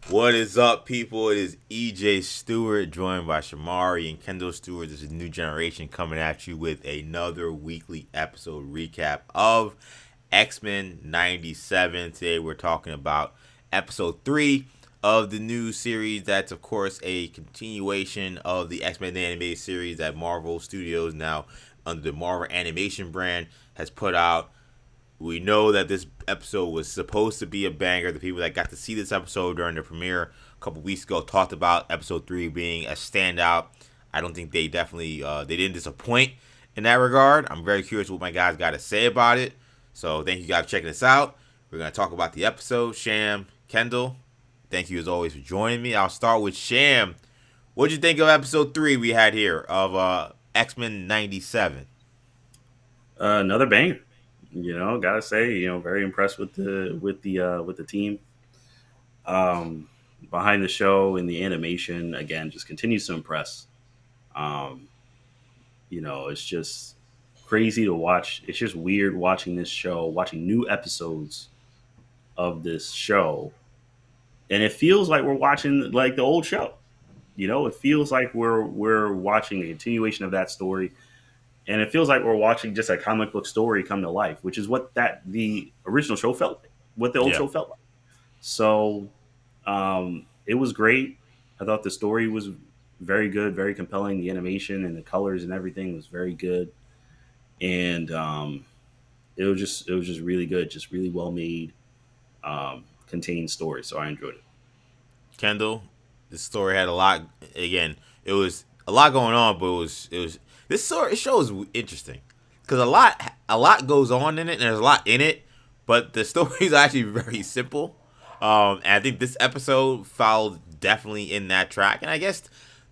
What is up, people? It is EJ Stewart, joined by Shamari and Kendall Stewart. This is New Generation coming at you with another weekly episode recap of X-Men 97. Today we're talking about episode 3 of the new series. That's, of course, a continuation of the X-Men animated series that Marvel Studios, now under the Marvel Animation brand, has put out. We know that this episode was supposed to be a banger. The people that got to see this episode during the premiere a couple weeks ago talked about episode 3 being a standout. I don't think they they didn't disappoint in that regard. I'm very curious what my guys got to say about it. So thank you guys for checking us out. We're going to talk about the episode. Sham, Kendall, thank you as always for joining me. I'll start with Sham. What'd you think of episode 3 we had here of X-Men 97? Another banger. Gotta say, very impressed with the team um, behind the show and the animation. Again, just continues to impress. Um, it's just crazy to watch. It's just weird watching this show, watching new episodes of this show, and it feels like we're watching like the old show. It feels like we're watching a continuation of that story, and it feels like we're watching just a comic book story come to life, which is what that the original show felt like, what the old Yeah. show felt like. So it was great. I thought the story was very good, very compelling. The animation and the colors and everything was very good, and it was just really good, just really well made, contained story. So I enjoyed it. Kendall, this story had a lot. Again, it was a lot going on, but it was this story. It shows interesting because a lot goes on in it, and there's a lot in it, but the story is actually very simple. And I think this episode followed definitely in that track, and I guess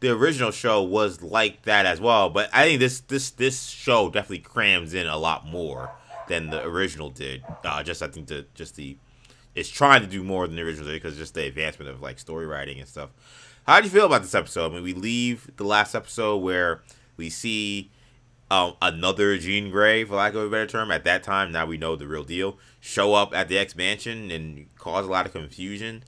the original show was like that as well. But I think this show definitely crams in a lot more than the original did. Just I think the it's trying to do more than the original did because just the advancement of like story writing and stuff. How did you feel about this episode? I mean, we leave the last episode where we see another Jean Grey, for lack of a better term, at that time. Now we know the real deal. Show up at the X Mansion and cause a lot of confusion.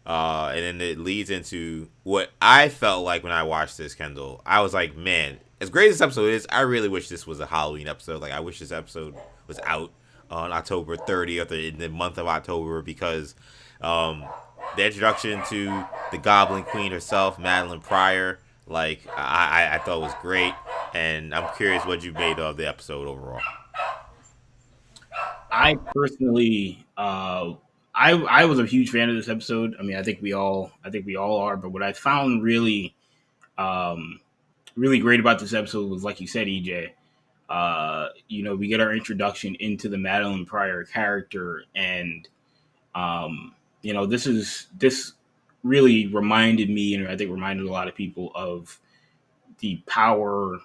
And then it leads into what I felt like when I watched this, Kendall. I was like, man, as great as this episode is, I really wish this was a Halloween episode. Like, I wish this episode was out on October 30th or in the month of October because um, the introduction to the Goblin Queen herself, Madeline Pryor, like I thought was great, and I'm curious what you made of the episode overall. I personally, I was a huge fan of this episode. I mean, I think we all are. But what I found um, really great about this episode was, like you said, EJ. We get our introduction into the Madeline Pryor character, and this really reminded me, and I think reminded a lot of people of the power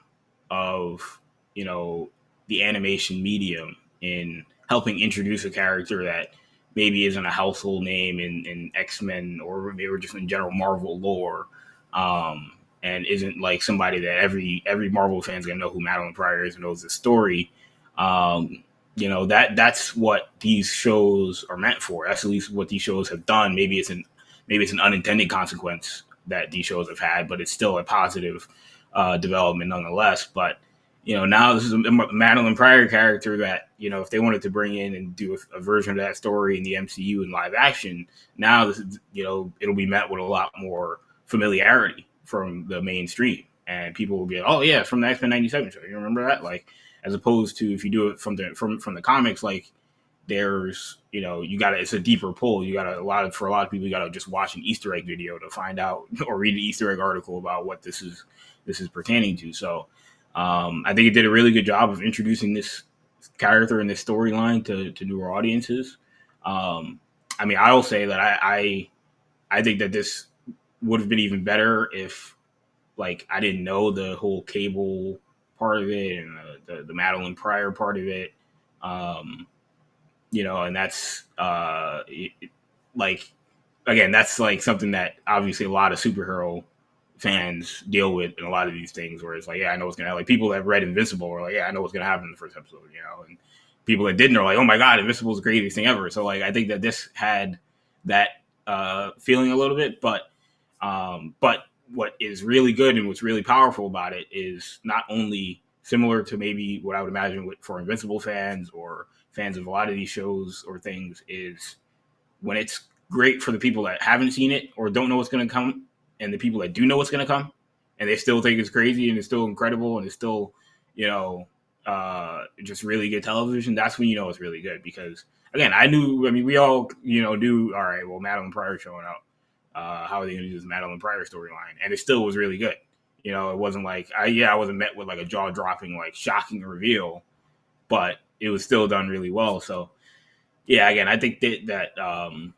of you know the animation medium in helping introduce a character that maybe isn't a household name in X-Men or maybe just in general Marvel lore, and isn't like somebody that every Marvel fan's gonna know who Madeline Pryor is and knows the story. That's what these shows are meant for. That's at least what these shows have done. Maybe it's an unintended consequence that these shows have had, but it's still a positive development nonetheless. But now this is a Madeline Pryor character that if they wanted to bring in and do a version of that story in the MCU in live action, now this is it'll be met with a lot more familiarity from the mainstream, and people will be like, oh yeah, it's from the X-Men 97 show. You remember that? Like, as opposed to if you do it from the comics, like there's you gotta it's a deeper pull. You gotta for a lot of people you gotta just watch an Easter egg video to find out or read an Easter egg article about what this is pertaining to. So I think it did a really good job of introducing this character and this storyline to newer audiences. I mean, I'll say that I think that this would have been even better if like I didn't know the whole Cable part of it and the Madeline Pryor part of it. Um, and that's like again, that's like something that obviously a lot of superhero fans deal with in a lot of these things where it's like, yeah, I know what's gonna happen. Like people that have read Invincible are like, yeah, I know what's gonna happen in the first episode, and people that didn't are like, oh my god, Invincible is the greatest thing ever. So like I think that this had that feeling a little bit, but what is really good and what's really powerful about it is not only similar to maybe what I would imagine for Invincible fans or fans of a lot of these shows or things is when it's great for the people that haven't seen it or don't know what's going to come, and the people that do know what's going to come, and they still think it's crazy and it's still incredible and it's still, just really good television. That's when you know it's really good because again, we all knew, all right, well, Madeline Pryor showing up. How are they going to do this Madeline Pryor storyline? And it still was really good. It wasn't like I wasn't met with like a jaw dropping, like shocking reveal, but it was still done really well. So yeah, again, I think that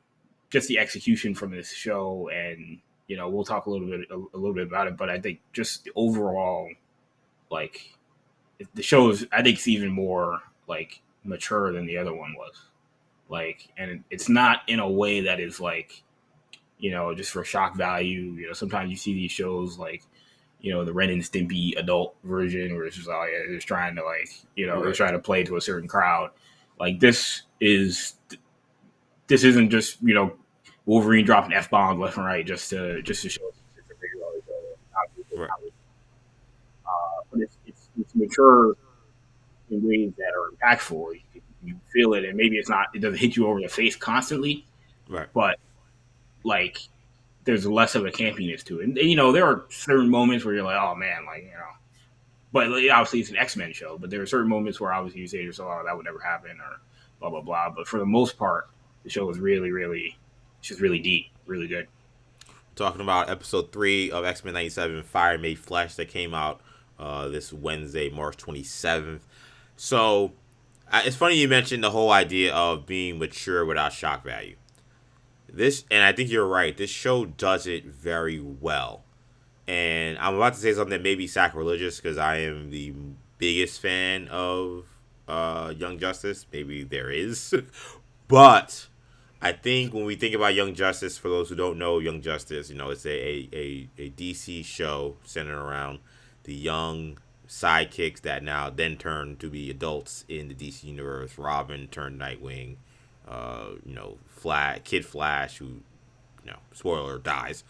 just the execution from this show, and we'll talk a little bit about it, but I think just the overall, like the show is, I think it's even more like mature than the other one was. Like, and it's not in a way that is like, just for shock value. Sometimes you see these shows like, the Ren and Stimpy adult version where it's just like, they're just trying to like, they're trying to play to a certain crowd. Like this isn't just, Wolverine dropping F-bombs left and right just to show it's a bigger show. But it's mature in ways that are impactful. You feel it, and maybe it doesn't hit you over the face constantly, right? But like, there's less of a campiness to it. And there are certain moments where you're like, oh man, but like, obviously it's an X-Men show, but there are certain moments where obviously you say to yourself, oh, that would never happen, or blah blah blah. But for the most part, the show is really, really, it's just really deep, really good. Talking about episode 3 of X-Men 97, Fire Made Flesh, that came out this Wednesday, March 27th. So it's funny you mentioned the whole idea of being mature without shock value. And I think you're right, this show does it very well. And I'm about to say something that may be sacrilegious because I am the biggest fan of Young Justice. Maybe there is. But I think when we think about Young Justice, for those who don't know Young Justice, it's a DC show centered around the young sidekicks that now then turn to be adults in the DC universe. Robin turned Nightwing. Kid Flash, who, spoiler, dies.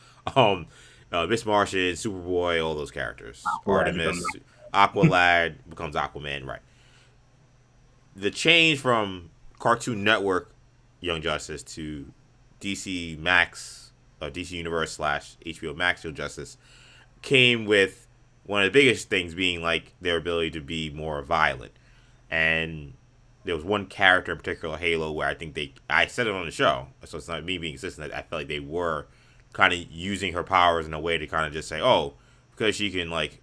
Miss Martian, Superboy, all those characters. Artemis, Aqualad becomes Aquaman, right. The change from Cartoon Network Young Justice to DC Max, DC Universe / HBO Max Young Justice came with one of the biggest things being like their ability to be more violent. And there was one character in particular, Halo, where I think I said it on the show, so it's not me being consistent, I felt like they were kind of using her powers in a way to kind of just say, oh, because she can like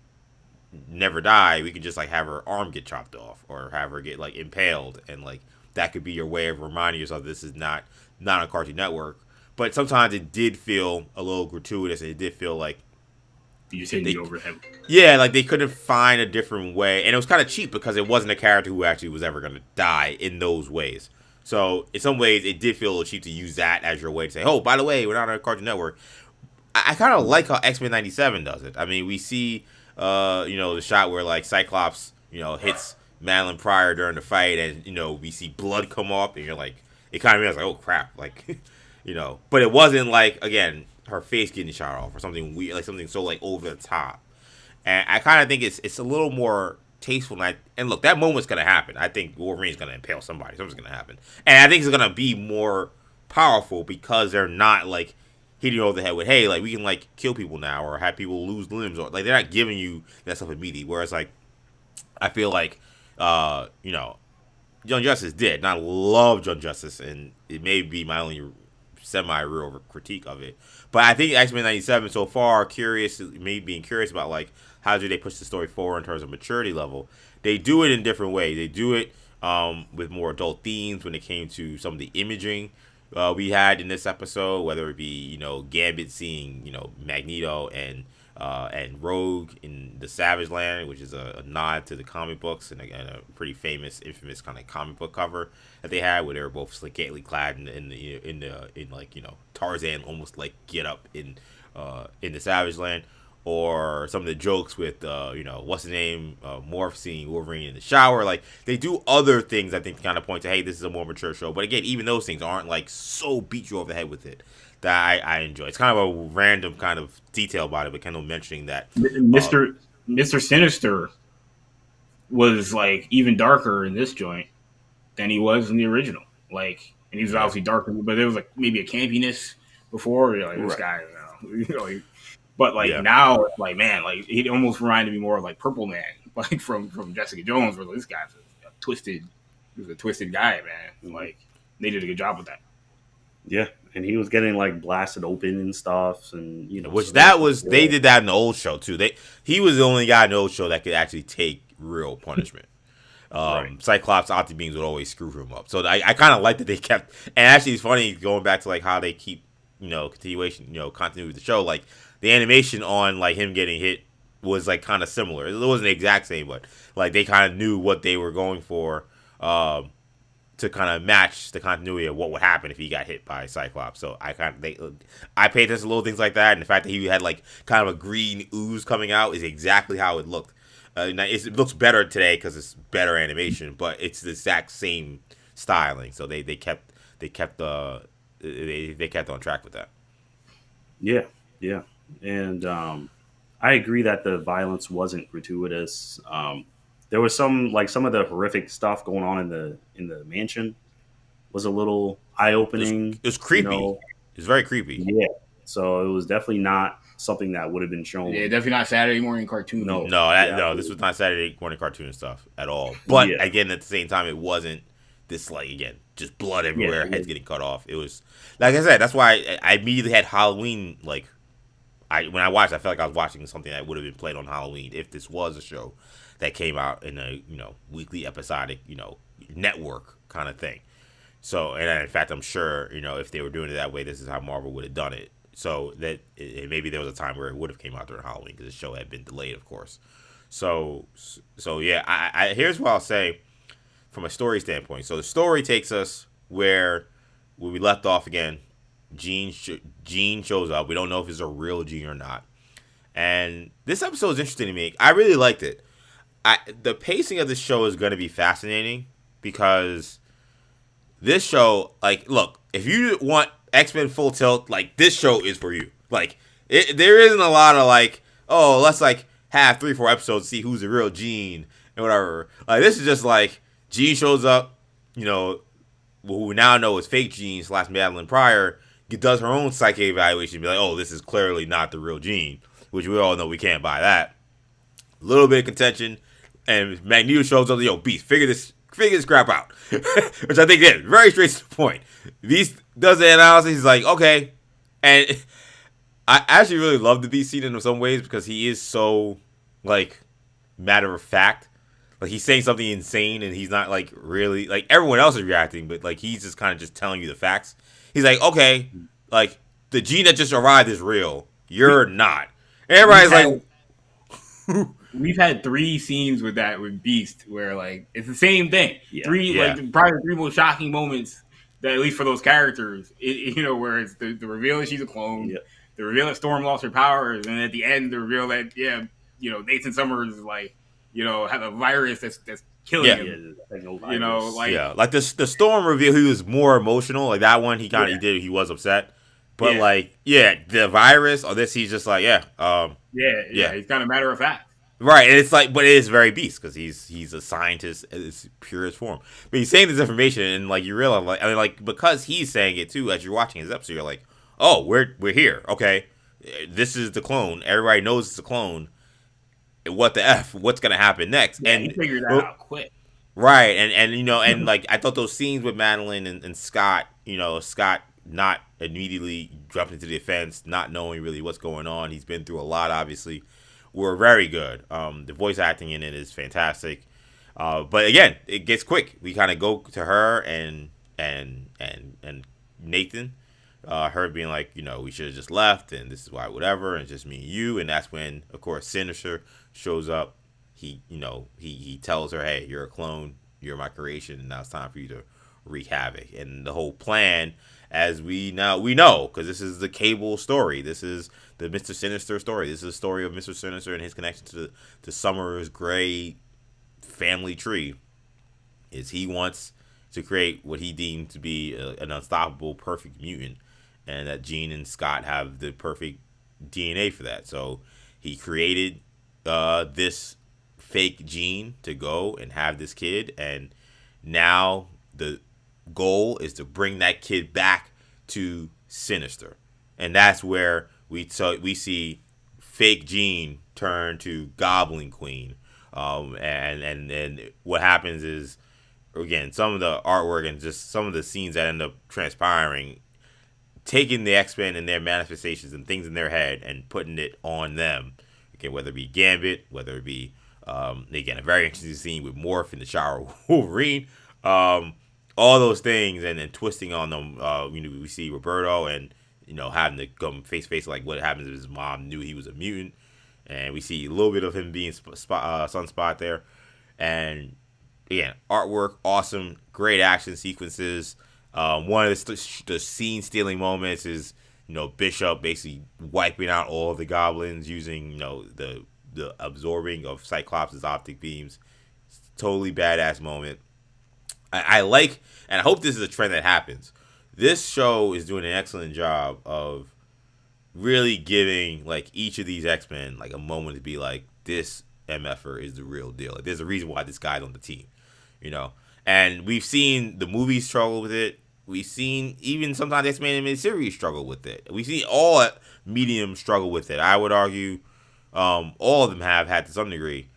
never die, we can just like have her arm get chopped off or have her get like impaled, and like that could be your way of reminding yourself this is not a Cartoon Network. But sometimes it did feel a little gratuitous. It did feel like you said the overhead. Yeah, like they couldn't find a different way, and it was kind of cheap because it wasn't a character who actually was ever going to die in those ways. So in some ways, it did feel a little cheap to use that as your way to say, "Oh, by the way, we're not on a Cartoon Network." I kind of like how X-Men 97 does it. I mean, we see, the shot where like Cyclops, hits Madeline Pryor during the fight, and we see blood come up, and you're like, it kind of makes like, oh crap, like, but it wasn't like, again, her face getting shot off or something weird, like something so like over the top. And I kind of think it's a little more tasteful. And look, that moment's gonna happen. I think Wolverine's gonna impale somebody. Something's gonna happen, and I think it's gonna be more powerful because they're not like hitting you over the head with, hey, like we can like kill people now or have people lose limbs, or like they're not giving you that stuff immediately. Whereas like I feel like Young Justice did, and I love Young Justice, and it may be my only semi-real critique of it. But I think X-Men 97 so far, being curious about like how do they push the story forward in terms of maturity level. They do it in different ways. They do it with more adult themes when it came to some of the imaging we had in this episode, whether it be Gambit seeing Magneto and Rogue in the Savage Land, which is a nod to the comic books, and again a pretty infamous kind of comic book cover that they had, where they were both scantily clad in Tarzan almost like get up in the Savage Land, or some of the jokes with what's his name, Morph seeing Wolverine in the shower. Like they do other things I think to kind of point to, hey, this is a more mature show. But again, even those things aren't like so beat you over the head with it that I enjoy. It's kind of a random kind of detail about it, but kind of mentioning that Mister Sinister was like even darker in this joint than he was in the original. Like, and he was obviously darker, but there was like maybe a campiness before. You're like, this guy, like, but like now, it's like, man, like he almost reminded me more of like Purple Man, like from Jessica Jones, where like, this guy's a twisted guy, man. Like they did a good job with that. Yeah, and he was getting like blasted open and stuff, and which that was they did that in the old show too. He was the only guy in the old show that could actually take real punishment. Right. Cyclops Opti Beams would always screw him up. So I kind of like that they kept, and actually it's funny going back to like how they keep continuity of the show. Like the animation on like him getting hit was like kind of similar. It wasn't the exact same, but like they kind of knew what they were going for to kind of match the continuity of what would happen if he got hit by Cyclops. So I paid attention to little things like that, and the fact that he had like kind of a green ooze coming out is exactly how it looked. It looks better today because it's better animation, but it's the exact same styling. So they kept on track with that. Yeah, and I agree that the violence wasn't gratuitous. There was some of the horrific stuff going on in the mansion was a little eye opening. It was creepy. It was very creepy. Yeah, so it was definitely not something that would have been shown. Yeah, definitely not Saturday morning cartoon. No, this was not Saturday morning cartoon stuff at all. But again, at the same time, it wasn't this like again just blood everywhere, heads getting cut off. It was like I said. That's why I immediately had Halloween. Like when I watched, I felt like I was watching something that would have been played on Halloween if this was a show that came out in a weekly episodic network kind of thing. So and in fact, I'm sure if they were doing it that way, this is how Marvel would have done it. So that maybe there was a time where it would have came out during Halloween because the show had been delayed, of course. So yeah, I here's what I'll say from a story standpoint. So the story takes us where we left off again. Jean shows up. We don't know if it's a real Jean or not. And this episode is interesting to me. I really liked it. The pacing of this show is going to be fascinating because this show, like, look, if you want X-Men Full Tilt, like, this show is for you. Like, there isn't a lot of, like, oh, let's, like, have 3-4 episodes to see who's the real Jean and whatever. Like, this is just, like, Jean shows up, who we now know is fake Jean / Madeline Pryor, does her own psyche evaluation and be like, oh, this is clearly not the real Jean, which we all know we can't buy that. A little bit of contention, and Magneto shows up, yo, Beast, figure this crap out. Which I think is very straight to the point. Beast does the analysis, he's like, okay. And I actually really love the Beast scene in some ways because he is so, like, matter of fact. Like, he's saying something insane and he's not, like, really, like, everyone else is reacting, but, like, he's just kind of just telling you the facts. He's like, okay, like, the Gene that just arrived is real. You're not. And everybody's like... We've had 3 scenes with Beast where, like, it's the same thing. Yeah. Like, probably the 3 most shocking moments, that at least for those characters, where it's the reveal that she's a clone, the reveal that Storm lost her powers, and at the end, the reveal that, Nathan Summers, like, had a virus that's killing him. Like the Storm reveal, he was more emotional. Like that one, he was upset. But the virus or this, he's just like, he's kind of matter of fact. Right, and it's like, but it is very Beast because he's a scientist in its purest form. But he's saying this information, and like you realize, because he's saying it too as you're watching his episode, you're like, oh, we're here, okay, this is the clone. Everybody knows it's a clone. What the F? What's gonna happen next? Yeah, and he figured that out quick. Right, and like I thought those scenes with Madeline and Scott, Scott not immediately jumping into the offense, not knowing really what's going on. He's been through a lot, obviously. Were very good. The voice acting in it is fantastic. But again, it gets quick. We kind of go to her and Nathan, her being like, we should have just left, and this is why, whatever, and it's just me and you. And that's when, of course, Sinister shows up. He tells her, hey, you're a clone, you're my creation, and now it's time for you to wreak havoc. And the whole plan, as we know, because this is the Cable story. This is the Mr. Sinister story. This is the story of Mr. Sinister and his connection to Summer's Gray family tree. Is he wants to create what he deemed to be an unstoppable, perfect mutant, and that Jean and Scott have the perfect DNA for that. So he created this fake Jean to go and have this kid, and now the goal is to bring that kid back to Sinister, and that's where we see fake Jean turn to Goblin Queen, and what happens is, again, some of the artwork and just some of the scenes that end up transpiring, taking the X-Men and their manifestations and things in their head and putting it on them. Okay, whether it be Gambit, whether it be again, a very interesting scene with Morph in the shower with Wolverine, all those things, and then twisting on them. We see Roberto and having to come face to face like what happens if his mom knew he was a mutant, and we see a little bit of him being Sunspot there, and again, artwork awesome, great action sequences. One of the scene stealing moments is Bishop basically wiping out all of the goblins using the absorbing of Cyclops' optic beams. It's a totally badass moment. I like, and I hope this is a trend that happens. This show is doing an excellent job of really giving like each of these X-Men like a moment to be like, this MFer is the real deal. Like, there's a reason why this guy's on the team, And we've seen the movies struggle with it. We've seen even sometimes X-Men animated series struggle with it. We've seen all mediums struggle with it. I would argue all of them have had to some degree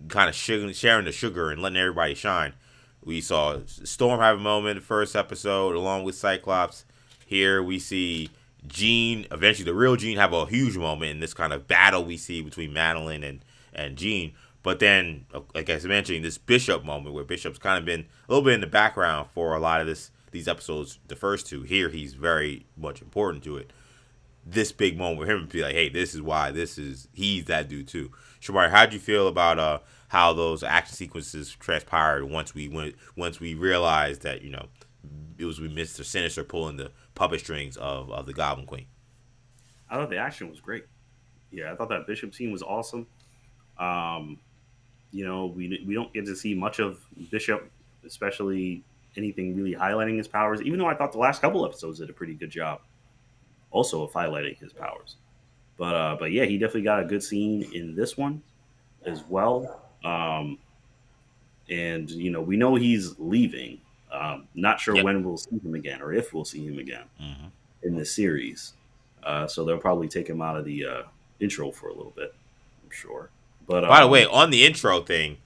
kind of sharing the sugar and letting everybody shine. We saw Storm have a moment in the first episode along with Cyclops. Here we see Jean, eventually the real Jean, have a huge moment in this kind of battle we see between Madeline and Jean. But then, like I was mentioning, this Bishop moment where Bishop's kind of been a little bit in the background for a lot of these episodes, the first two. Here he's very much important to it. This big moment with him to be like, hey, this is why he's that dude too. Shamar, how'd you feel about how those action sequences transpired once we realized that it was with Mr. Sinister pulling the puppet strings of the Goblin Queen? I thought the action was great. Yeah, I thought that Bishop scene was awesome. We don't get to see much of Bishop, especially anything really highlighting his powers, even though I thought the last couple episodes did a pretty good job also of highlighting his powers. But yeah, he definitely got a good scene in this one as well. And we know he's leaving. Not sure when we'll see him again or if we'll see him again in this series. So they'll probably take him out of the intro for a little bit, I'm sure. But by the way, on the intro thing,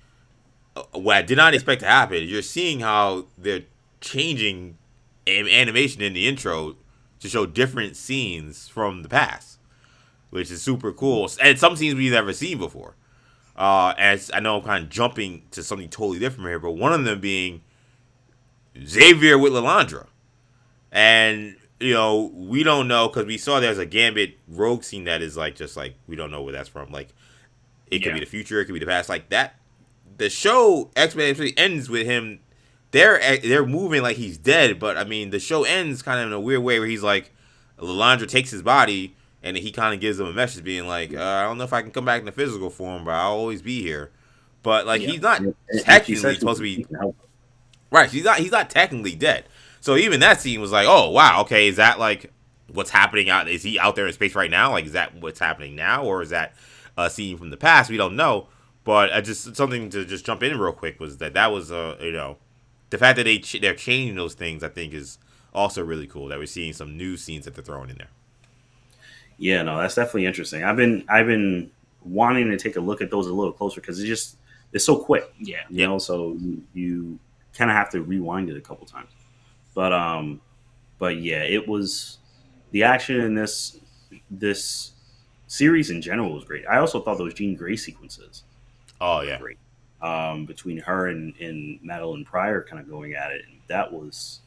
what I did not expect to happen, you're seeing how they're changing animation in the intro to show different scenes from the past, which is super cool. And some scenes we've never seen before. As I know I'm kind of jumping to something totally different here, but one of them being Xavier with Lilandra. And, we don't know, because we saw there's a Gambit Rogue scene that is just we don't know where that's from. Like, it could be the future, it could be the past. Like that, the show X-Men actually ends with him. They're moving like he's dead, but I mean the show ends kind of in a weird way where he's like, Lilandra takes his body and he kind of gives them a message being like, I don't know if I can come back in the physical form, but I'll always be here. But he's not technically supposed to be right. He's not technically dead. So even that scene was like, oh wow, okay, is that like what's happening out? Is he out there in space right now? Like, is that what's happening now, or is that a scene from the past? We don't know. But just something to just jump in real quick was that was the fact that they're changing those things, I think, is also really cool. That we're seeing some new scenes that they're throwing in there. Yeah, no, that's definitely interesting. I've been wanting to take a look at those a little closer because it's so quick. Yeah, so you kind of have to rewind it a couple times. But yeah, it was the action in this series in general was great. I also thought those Jean Grey sequences. Oh yeah, great. Between her and Madeline Pryor kind of going at it, and that was,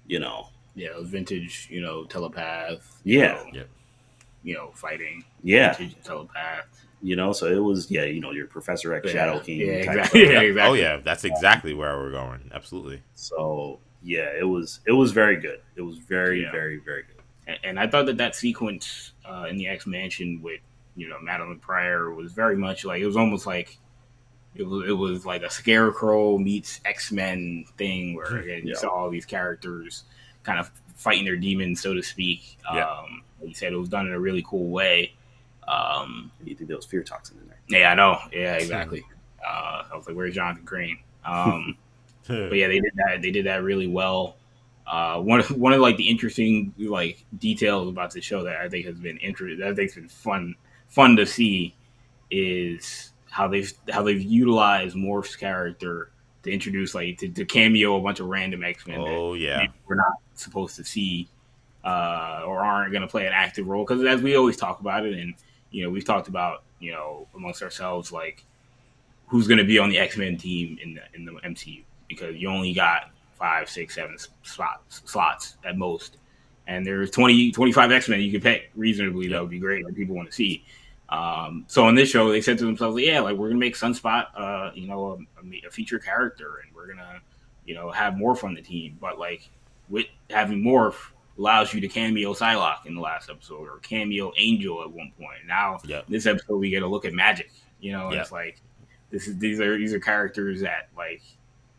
vintage, telepath. Fighting. Yeah, vintage telepath. So it was your Professor X Shadow King. Yeah, type exactly. of, Yeah, exactly. Oh yeah, that's exactly where we're going. Absolutely. So Yeah, it was very good. It was very Yeah, very very good. and I thought that sequence in the X Mansion with Madeline Pryor was very much like, it was almost like it was like a Scarecrow meets X-Men thing, where again you Yeah, saw all these characters kind of fighting their demons, so to speak. Yeah. Like you said, it was done in a really cool way. you think there was fear toxin in there? Yeah, I know. Yeah, exactly. I was like, "Where's Jonathan Crane?" But yeah, they did that. They did that really well. One of like the interesting like details about the show that I think has been interesting, that I think's been fun to see, is how they've utilized Morph's character to introduce, like, to cameo a bunch of random X-Men that Oh yeah. maybe we're not supposed to see, or aren't going to play an active role. Because as we always talk about it, and we've talked about, amongst ourselves, like, who's going to be on the X-Men team in the MCU, because you only got 5, 6, 7 slots at most, and there's 20, 25 X-Men you can pick reasonably. That Yep. would be great, that people want to see. So on this show, they said to themselves, like, yeah, like, we're gonna make Sunspot, a feature character, and we're gonna, have Morph on the team. But like, with having Morph allows you to cameo Psylocke in the last episode, or cameo Angel at one point. Now, Yep. in this episode, we get a look at Magic. And Yep. it's like, these are characters that, like,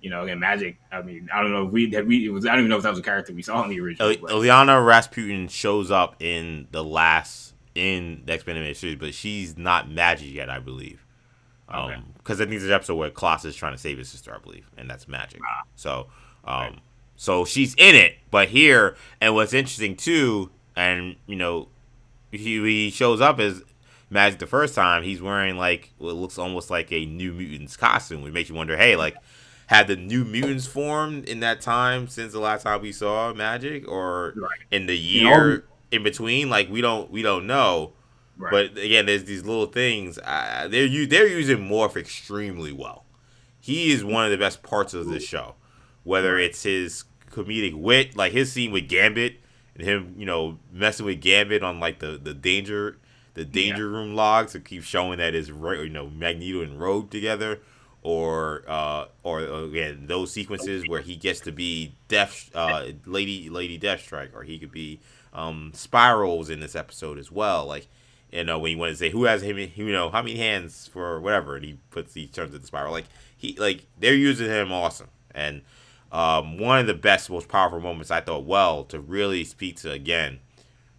again, Magic. I mean, I don't know if I don't even know if that was a character we saw in the original. But Ileana Rasputin shows up in the X-Men animated series, but she's not Magic yet, I believe. okay, Because I think there's an episode where Colossus is trying to save his sister, I believe, and that's Magic. So, right. so she's in it, but here, and what's interesting too, and he shows up as Magic the first time. He's wearing like what looks almost like a New Mutants costume, which makes you wonder, hey, like, had the New Mutants formed in that time since the last time we saw Magic, or Right. in the All year in between? Like, we don't know. right. But again, there's these little things. They're using Morph extremely well. He is one of the best parts of this show. Whether Right. it's his comedic wit, like his scene with Gambit, and him, messing with Gambit on like the danger room logs to keep showing that is Magneto and Rogue together, or again those sequences where he gets to be Lady Deathstrike, or he could be Spirals in this episode as well. Like, when he wanted to say who has him, how many hands for whatever, and he turns into Spiral. Like they're using him awesome, and one of the best, most powerful moments I thought, well, to really speak to, again,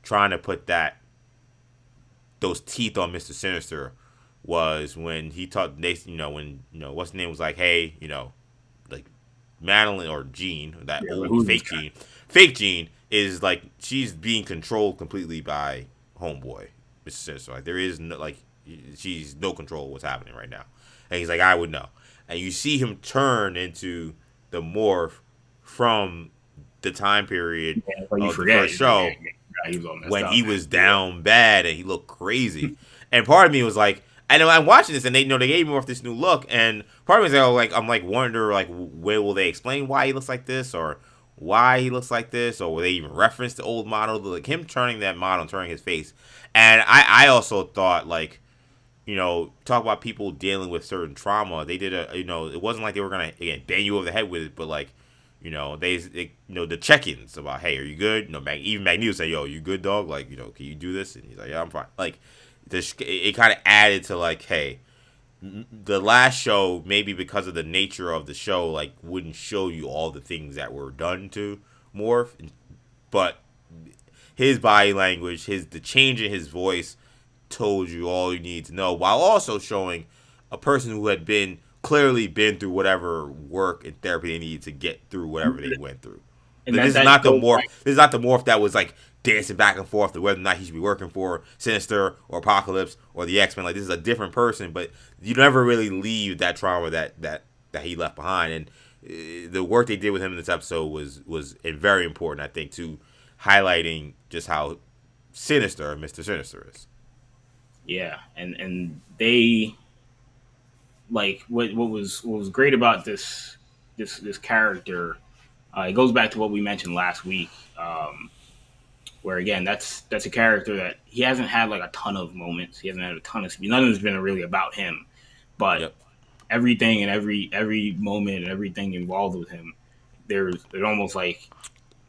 trying to put those teeth on Mr. Sinister, was when he taught Nathan, when what's the name, was like, hey, like Madeline or Jean, that Yeah, old who's fake this guy? Jean. Fake Jean is like, she's being controlled completely by Homeboy, Mr. Sinister. Like, there is no, like, she's no control of what's happening right now. And he's like, I would know. And you see him turn into the Morph from the time period Yeah, but you of the forget first show, he was all messed when up, he man. was down bad and he looked crazy. And part of me was like, I know I'm watching this, and they gave him off this new look, and part of me is like, I'm like, wonder, like, where will they explain why he looks like this, or why he looks like this, or will they even reference the old model, like him turning that model and turning his face. And I also thought, like, talk about people dealing with certain trauma. They did it wasn't like they were gonna, again, bang you over the head with it, but like, the check-ins about, hey, are you good? Even Magneto say, yo, you good, dog? Like, can you do this? And he's like, yeah, I'm fine. Like, it kind of added to, like, hey, the last show, maybe because of the nature of the show, like, wouldn't show you all the things that were done to Morph, but his body language, the change in his voice told you all you need to know, while also showing a person who had clearly been through whatever work and therapy they needed to get through whatever they went through. And This is that not the goes Morph. back- This is not the Morph that was like dancing back and forth to whether or not he should be working for Sinister or Apocalypse or the X-Men. Like, this is a different person, but you never really leave that trauma that he left behind. And the work they did with him in this episode was very important, I think, to highlighting just how sinister Mr. Sinister is. Yeah, and they, like, what was great about this character. It goes back to what we mentioned last week, where again, that's a character that he hasn't had like a ton of moments. He hasn't had a ton of speed. None of it's been really about him, but Yep. everything and every moment and everything involved with him there's almost like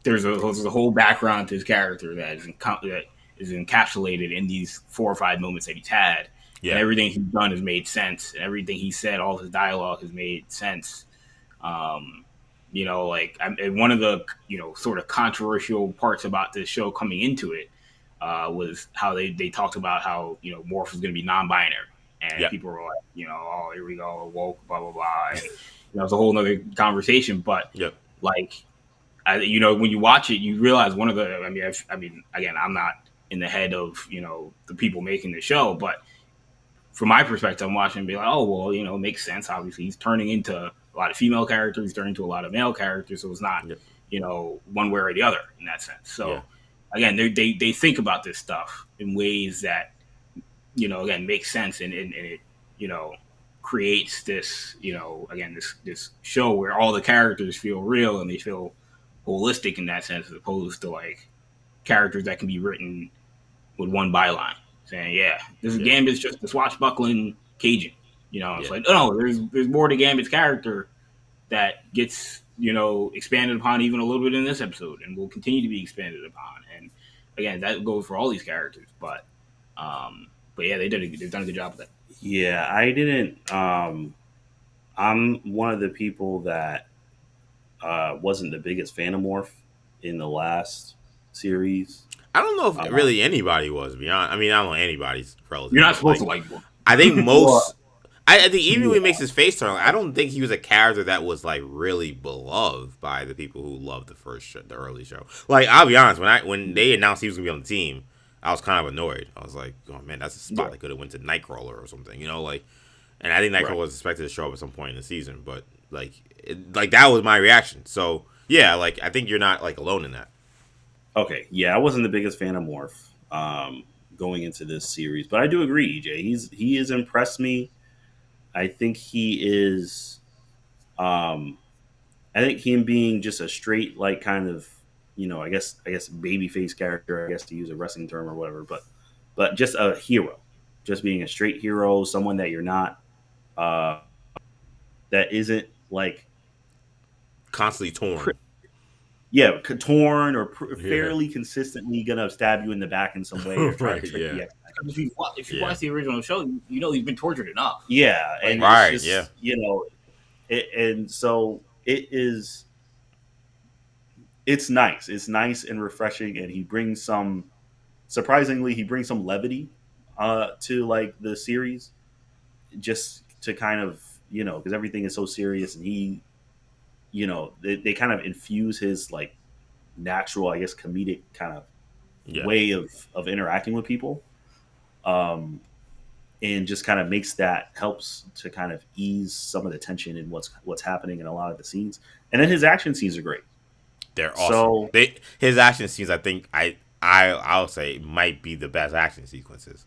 there's a whole background to his character that is encapsulated in these 4 or 5 moments that he's had, and Yeah. everything he's done has made sense, and everything he said, all his dialogue has made sense. Um, like and one of the sort of controversial parts about this show coming into it was how they talked about how Morph was going to be non-binary, and Yeah. people were like, oh, here we go, woke, blah blah blah, and it's a whole other conversation. But Yep. like, when you watch it, you realize one of the. I mean, again, I'm not in the head of the people making the show, but from my perspective, I'm watching and be like, oh well, it makes sense. Obviously, he's turning into a lot of female characters, he's turning into a lot of male characters, so it's not Yep. one way or the other in that sense. So. Yeah. Again, they think about this stuff in ways that, again, make sense, and it, creates this, again, this show where all the characters feel real and they feel holistic in that sense, as opposed to like characters that can be written with one byline saying, yeah, this is Gambit's just the swashbuckling Cajun. It's like, no, there's more to Gambit's character that gets expanded upon even a little bit in this episode, and will continue to be expanded upon. And again, that goes for all these characters. But yeah, they've done a good job with it. Yeah, I didn't. I'm one of the people that wasn't the biggest fan of Morph in the last series. I don't know if really anybody was. To be honest, I mean, I don't know anybody's relative. You're not supposed to like Morph. I think most. I think even when he makes his face turn, I don't think he was a character that was like really beloved by the people who loved the early show. Like, I'll be honest, when they announced he was gonna be on the team, I was kind of annoyed. I was like, oh man, that's a spot that could have went to Nightcrawler or something, like. And I think Nightcrawler was expected to show up at some point in the season, but like that was my reaction. So yeah, like I think you're not like alone in that. Okay, yeah, I wasn't the biggest fan of Morph going into this series, but I do agree, EJ. He has impressed me. I think he is. I think him being just a straight, like, kind of, I guess babyface character, I guess, to use a wrestling term or whatever, but just a hero, just being a straight hero, someone that you're not, that isn't like constantly torn. Torn or fairly consistently gonna stab you in the back in some way or try to trick you. If you watch the original show, he's been tortured enough. Yeah, and right, it's just, and so it is. It's nice. It's nice and refreshing, and he brings some levity to like the series, just to kind of because everything is so serious, and he, they kind of infuse his like natural, I guess, comedic kind of way of interacting with people. And just kind of helps to kind of ease some of the tension in what's happening in a lot of the scenes. And then his action scenes are great. They're awesome. So, his action scenes, I think, I'll say might be the best action sequences.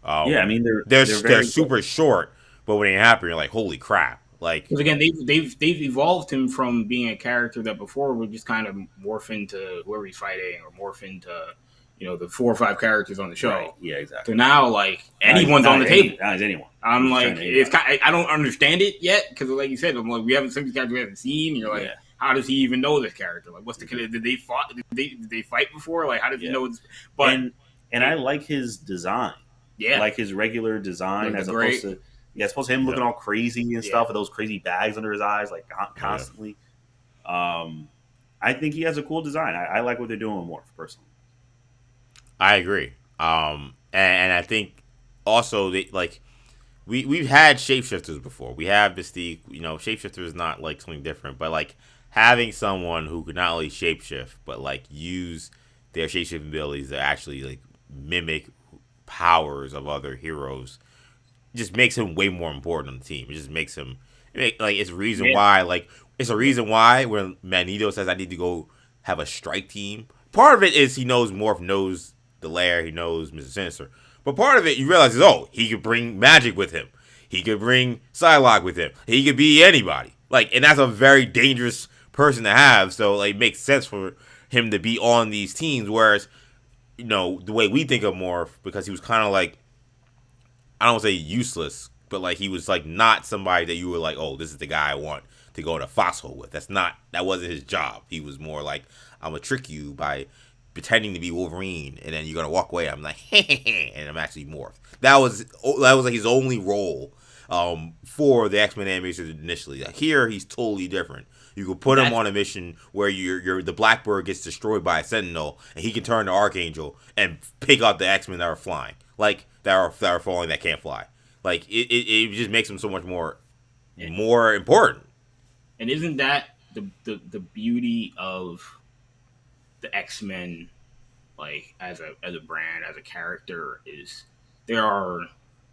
Yeah, I mean they're super short, but when they happen, you're like, holy crap! Like, because again, they've evolved him from being a character that before would just kind of morph into whoever he's fighting, or morph into the 4 or 5 characters on the show. Right. Yeah, exactly. So now, like, anyone's on the table. Not as anyone. I'm like, it's I don't understand it yet, because like you said, I'm like, we haven't seen these characters we haven't seen. And you're like, how does he even know this character? Like, what's the did they fight before? Like, how does he know this? But and I like his design. Yeah, like his regular design, as opposed to him looking all crazy and stuff with those crazy bags under his eyes, like constantly. I think he has a cool design. I like what they're doing with Morph personally. I agree. And I think also we've had shapeshifters before. We have Mystique. Shapeshifter is not like something different, but like having someone who could not only shapeshift but like use their shapeshifting abilities to actually like mimic powers of other heroes just makes him way more important on the team. It just makes him it's a reason why it's a reason why when Magneto says I need to go have a strike team. Part of it is he knows Morph knows the lair, he knows Mr. Sinister. But part of it you realize is he could bring magic with him. He could bring Psylocke with him. He could be anybody. And that's a very dangerous person to have. So it makes sense for him to be on these teams. Whereas, the way we think of Morph, because he was kind of like, I don't want to say useless, but he was not somebody that you were like, oh, this is the guy I want to go in a foxhole with. That wasn't his job. He was more like, I'm gonna trick you by pretending to be Wolverine, and then you're gonna walk away. I'm like, and I'm actually morphed. That was like his only role for the X-Men animation initially. Like, here, he's totally different. You could put him on a mission where the Blackbird gets destroyed by a Sentinel, and he can turn to Archangel and pick out the X-Men that are flying, like that are falling that can't fly. Like it just makes him so much more important. And isn't that the beauty of the X-Men, like as a brand, as a character, is there are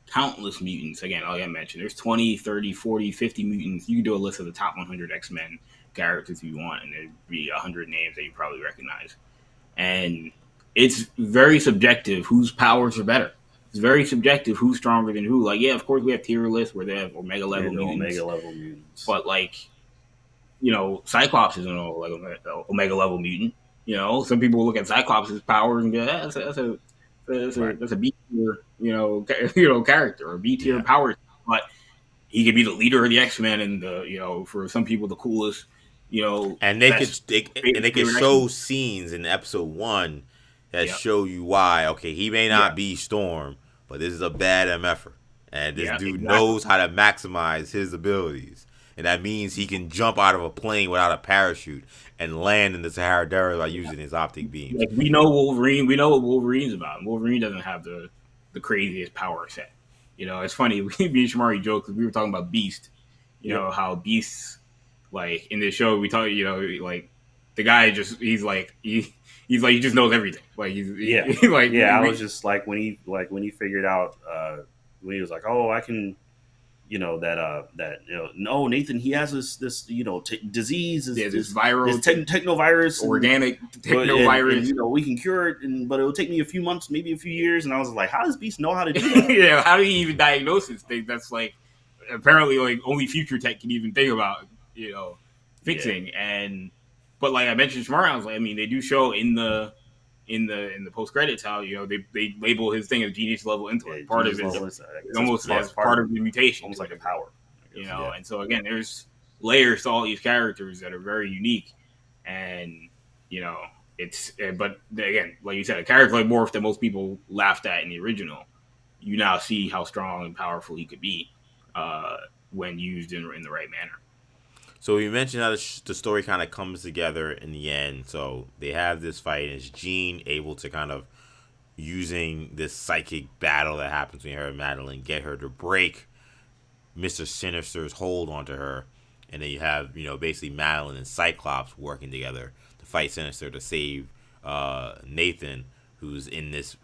countless mutants. Again, like I mentioned, there's 20, 30, 40, 50 mutants. You can do a list of the top 100 X-Men characters if you want, and there'd be 100 names that you probably recognize. And it's very subjective whose powers are better. It's very subjective who's stronger than who. Like, yeah, of course we have tier lists where they have omega level mutants. But like, Cyclops isn't like omega level mutant. Some people look at Cyclops' powers and go, that's a B tier, character or B tier power. But he could be the leader of the X-Men and for some people the coolest. And they could show scenes in episode 1 that show you why. Okay, he may not be Storm, but this is a bad MFer, and this dude knows how to maximize his abilities, and that means he can jump out of a plane without a parachute and land in the Sahara Desert by using his optic beams. Like, we know Wolverine. We know what Wolverine's about. Wolverine doesn't have the craziest power set. It's funny. Me and Shamari joked because we were talking about Beast. How Beast's, like, in this show we talk. Like, the guy he just knows everything. Like, I was just like when he figured out when he was like, oh, I can. No, Nathan, he has this disease, this viral, this technovirus, organic technovirus. And we can cure it, but it will take me a few months, maybe a few years. And I was like, how does Beast know how to do that? How do you even diagnose this thing? That's like apparently like only future tech can even think about, fixing. But like I mentioned, Smart, I was like, I mean, they do show in the post credits how they label his thing as genius level intellect. Part of it is almost as part of the mutation, almost like a power. And so again, there's layers to all these characters that are very unique, and it's but again, like you said, a character like Morph that most people laughed at in the original, you now see how strong and powerful he could be when used in the right manner. So we mentioned how the story kind of comes together in the end. So they have this fight, and it's Jean able to kind of, using this psychic battle that happens between her and Madeline, get her to break Mr. Sinister's hold onto her. And then you have, basically Madeline and Cyclops working together to fight Sinister to save Nathan, who's in this,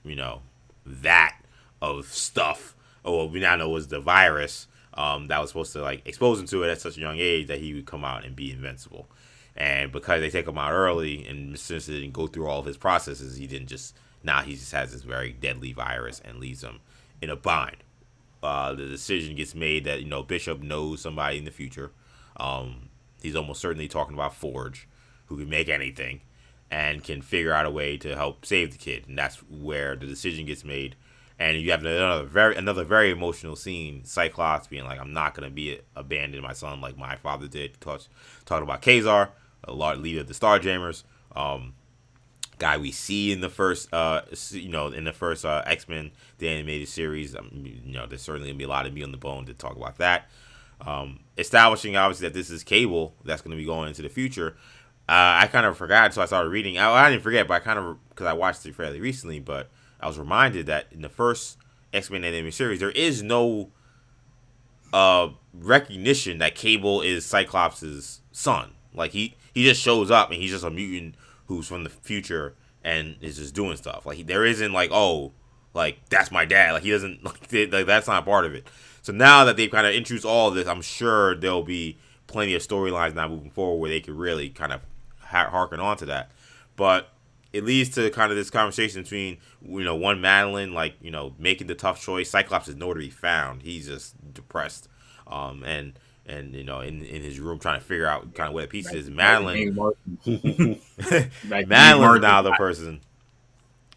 vat of stuff. Oh, well, we now know was the virus. That was supposed to like expose him to it at such a young age that he would come out and be invincible. And because they take him out early and Mr. Sinister didn't go through all of his processes, he just has this very deadly virus and leaves him in a bind. The decision gets made that Bishop knows somebody in the future. He's almost certainly talking about Forge, who can make anything and can figure out a way to help save the kid. And that's where the decision gets made. And you have another very emotional scene, Cyclops being like, I'm not going to be abandoned my son like my father did. Talking about Kazar, a leader of the Starjammers, guy we see in the first, X-Men, the animated series. There's certainly going to be a lot of meat on the bone to talk about that. Establishing, obviously, that this is Cable that's going to be going into the future. I kind of forgot, so I started reading. I didn't forget, but because I watched it fairly recently, but I was reminded that in the first X-Men animated series, there is no recognition that Cable is Cyclops' son. Like, he just shows up and he's just a mutant who's from the future and is just doing stuff. Like, there isn't like, oh, like, that's my dad. Like, he doesn't, like that's not part of it. So now that they've kind of introduced all of this, I'm sure there'll be plenty of storylines now moving forward where they could really kind of harken on to that. But it leads to kind of this conversation between, one Madeline, like, making the tough choice. Cyclops is nowhere to be found. He's just depressed. And in his room trying to figure out kind of where the piece is. Madeline. Madeline's now the person.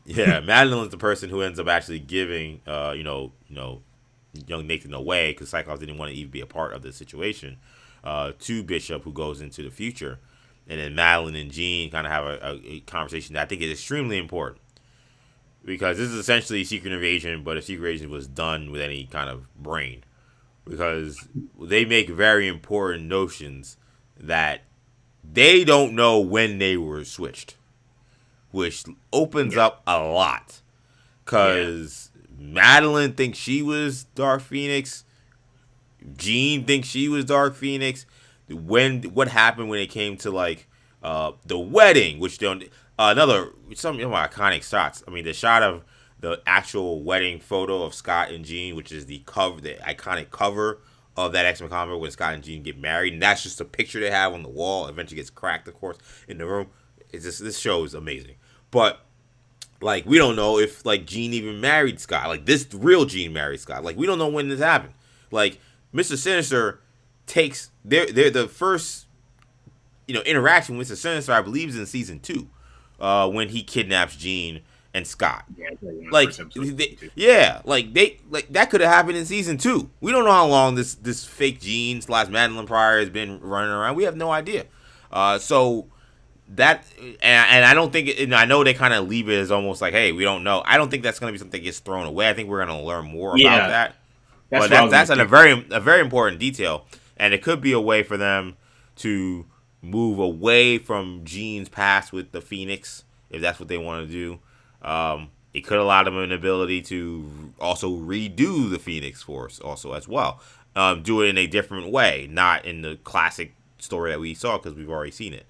Yeah, Madeline's the person who ends up actually giving, young Nathan away because Cyclops didn't want to even be a part of the situation. to Bishop, who goes into the future, and then Madeline and Jean kind of have a conversation that I think is extremely important, because this is essentially Secret Invasion, but if Secret Invasion was done with any kind of brain, because they make very important notions that they don't know when they were switched, which opens up a lot. Because Madeline thinks she was Dark Phoenix. Jean thinks she was Dark Phoenix. What happened when it came to like the wedding, which don't some of my iconic shots. I mean, the shot of the actual wedding photo of Scott and Jean, which is the iconic cover of that X-Men comic when Scott and Jean get married, and that's just a picture they have on the wall. Eventually gets cracked, of course, in the room. It's just, this show is amazing, but like we don't know if like Jean even married Scott. Like this real Jean married Scott. Like we don't know when this happened. Like Mr. Sinister takes they're the first interaction with Mr. Sinister, I believe, is in season 2, when he kidnaps Jean and Scott. Yeah, like that could have happened in season 2. We don't know how long this fake Jean / Madeline Pryor has been running around. We have no idea. So that and I don't think I know they kind of leave it as almost like, hey, we don't know. I don't think that's going to be something that gets thrown away. I think we're going to learn more about that. That's a very important detail, and it could be a way for them to move away from Jean's past with the Phoenix, if that's what they want to do. It could allow them an ability to also redo the Phoenix Force also as well. Do it in a different way, not in the classic story that we saw, because we've already seen it.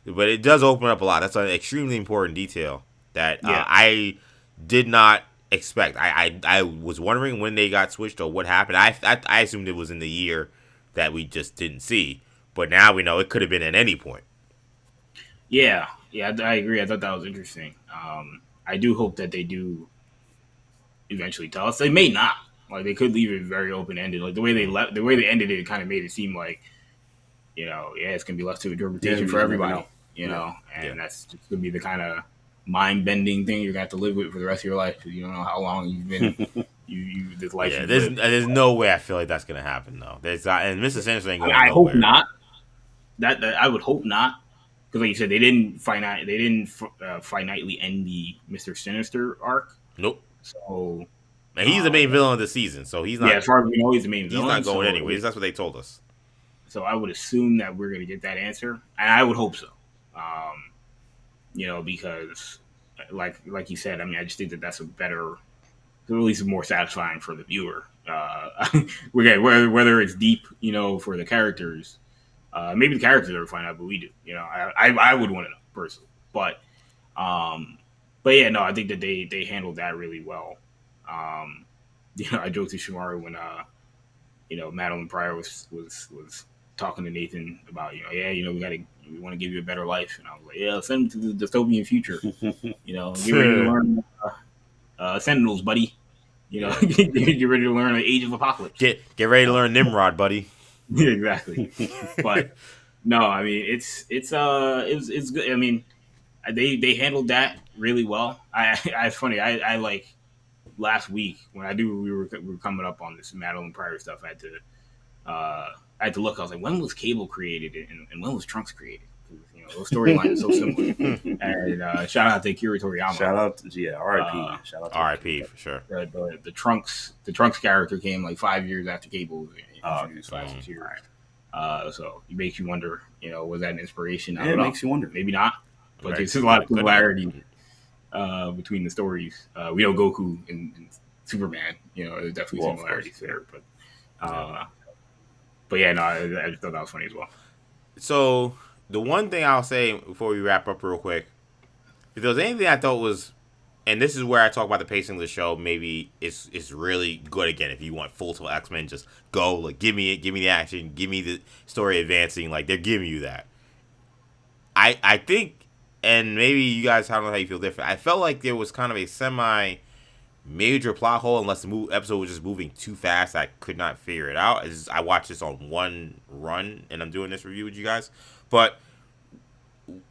But it does open up a lot. That's an extremely important detail that I did not expect. I was wondering when they got switched or what happened. I assumed it was in the year that we just didn't see. But now we know it could have been at any point. Yeah, I agree. I thought that was interesting. I do hope that they do eventually tell us. They may not. Like they could leave it very open ended. Like the way they ended it, kind of made it seem like, it's gonna be left to interpretation for everybody. That's just gonna be the kind of mind bending thing you're gonna have to live with for the rest of your life, because you don't know how long you've been this life. Yeah, there's no way I feel like that's gonna happen though. There's not, and Mr. Sinister ain't going. I hope not. That I would hope not, because like you said, they didn't finitely end the Mr. Sinister arc. Nope. So and he's the main villain of the season, so he's not. Yeah, as far as we know, he's the main villain. He's not going anyways. That's what they told us. So I would assume that we're going to get that answer, and I would hope so. Because like you said, I mean, I just think that that's a better, at least more satisfying for the viewer. Whether it's deep, for the characters, maybe the characters never find out, but we do. I would want to know personally, but yeah, no, I think that they handled that really well. I joked to Shamari when Madeline Pryor was talking to Nathan about, we want to give you a better life. And I was like, yeah, send him to the dystopian future. Get ready to learn Sentinels, buddy. Get ready to learn the Age of Apocalypse. Get ready to learn Nimrod, buddy. Exactly. But no, I mean, it's good. I mean, they handled that really well. It's funny. I like last week when we were coming up on this Madeline Pryor stuff. I had to look. I was like, when was Cable created and when was Trunks created? Those storylines are so similar. And shout out to Akira Toriyama. Shout out to R.I.P. Shout out to R.I.P. for sure. The Trunks character came like 5 years after Cable was introduced last year. So it makes you wonder, was that an inspiration? It makes you wonder. Maybe not. But there's a lot of similarity between the stories. We know Goku and Superman. There's definitely similarities there. But yeah, no, I just thought that was funny as well. So the one thing I'll say before we wrap up real quick, if there was anything I thought was, and this is where I talk about the pacing of the show, maybe it's really good. Again, if you want full to X-Men, just go. Like, give me it, give me the action, give me the story advancing. Like, they're giving you that. I think, and maybe you guys, I don't know how you feel different. I felt like there was kind of a semi-major plot hole, unless the episode was just moving too fast. I could not figure it out. I watched this on one run, and I'm doing this review with you guys. But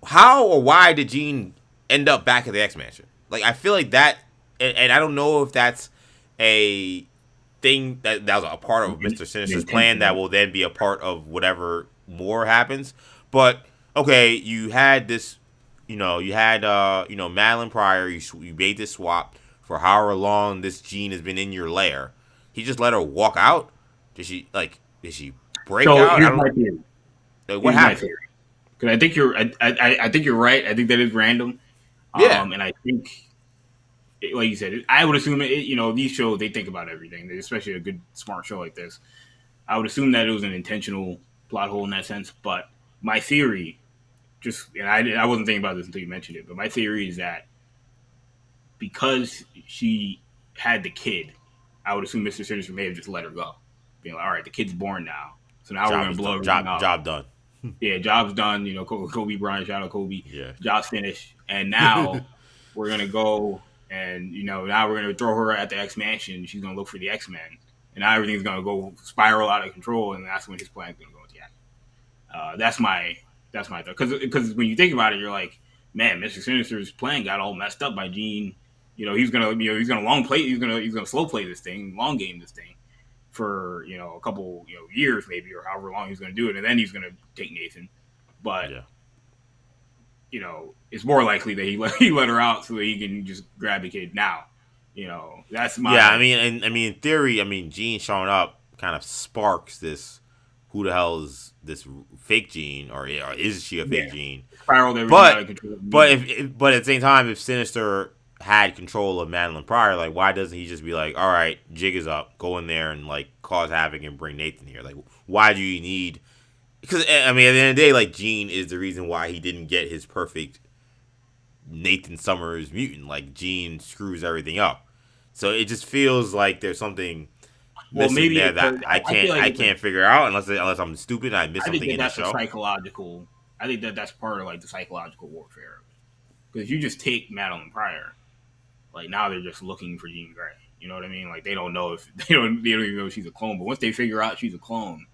how or why did Jean end up back at the X-Mansion? Like, I feel like that, and I don't know if that's a thing that was a part of Mr. Sinister's plan that intentional. will then be a part of whatever more happens. But okay, you had this, you had Madeline Pryor. You made this swap for however long this gene has been in your lair. He just let her walk out. Did she break So out? I here's don't. my theory. What Here's my happened? theory. Because I think you're right. I think that is random. Yeah. And I think, like you said, I would assume these shows they think about everything, especially a good smart show like this. I would assume that it was an intentional plot hole in that sense. But my theory, I wasn't thinking about this until you mentioned it, but my theory is that because she had the kid, I would assume Mr. Sinister may have just let her go, being like, all right, the kid's born now, so now we're Job gonna is blow done. everything up. Job done. Yeah, job's done. Kobe Bryant, shout out Kobe. Yeah. Job's finished, and now we're gonna go and now we're gonna throw her at the X Mansion. She's gonna look for the X Men, and now everything's gonna go spiral out of control, and that's when his plan's gonna go into action. That's my thought. Because when you think about it, you're like, man, Mr. Sinister's plan got all messed up by Gene. He's gonna he's gonna slow play this thing, long game this thing for a couple years maybe, or however long he's going to do it, and then he's going to take Nathan. But Yeah. It's more likely that he let her out so that he can just grab the kid now. That's my Yeah, in theory, Gene showing up kind of sparks this. Who the hell is this fake Gene, or is she a fake Gene? spiral everything out of But control. but at the same time, if Sinister had control of Madeline Pryor, like why doesn't he just be like, all right, jig is up, go in there and like cause havoc and bring Nathan here? Like, why do you need? Because at the end of the day, like Gene is the reason why he didn't get his perfect Nathan Summers mutant. Like Gene screws everything up, so it just feels like there's something Well, missing maybe there that I feel like can't figure out unless I'm stupid and I miss I think something in the that's a show. psychological. I think that's part of like the psychological warfare. Because if you just take Madeline Pryor, like now they're just looking for Jean Grey. You know what I mean? Like they don't know if they don't even know if she's a clone. But once they figure out she's a clone,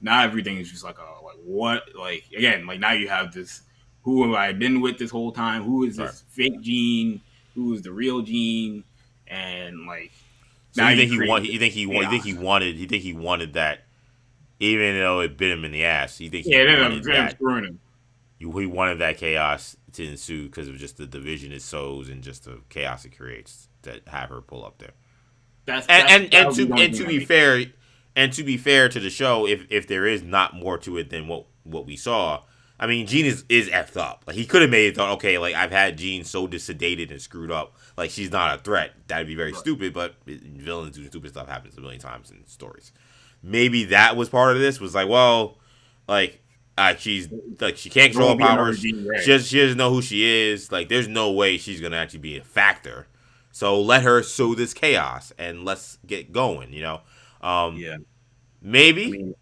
now everything is just like what? Like again, like now you have this. Who have I been with this whole time? Who is this fake Jean? Who is the real Jean? And like So now you think chaos. he wanted that, even though it bit him in the ass. You think he Yeah, then wanted I'm that? screwing him. He wanted that chaos to ensue because of just the division it sows and just the chaos it creates to have her pull up there. That would be the only thing To I be think. fair, to the show, if there is not more to it than what we saw, Gene is effed up. Like he could have made it thought, okay, like I've had Gene so sedated and screwed up, like she's not a threat. That'd be very stupid, but villains doing stupid stuff happens a million times in stories. Maybe that was part of this. Was like, well, like she's like she can't control her Won't be another powers. Jean Grey. She doesn't know who she is. Like there's no way she's gonna actually be a factor. So let her sow this chaos and let's get going. Yeah. Maybe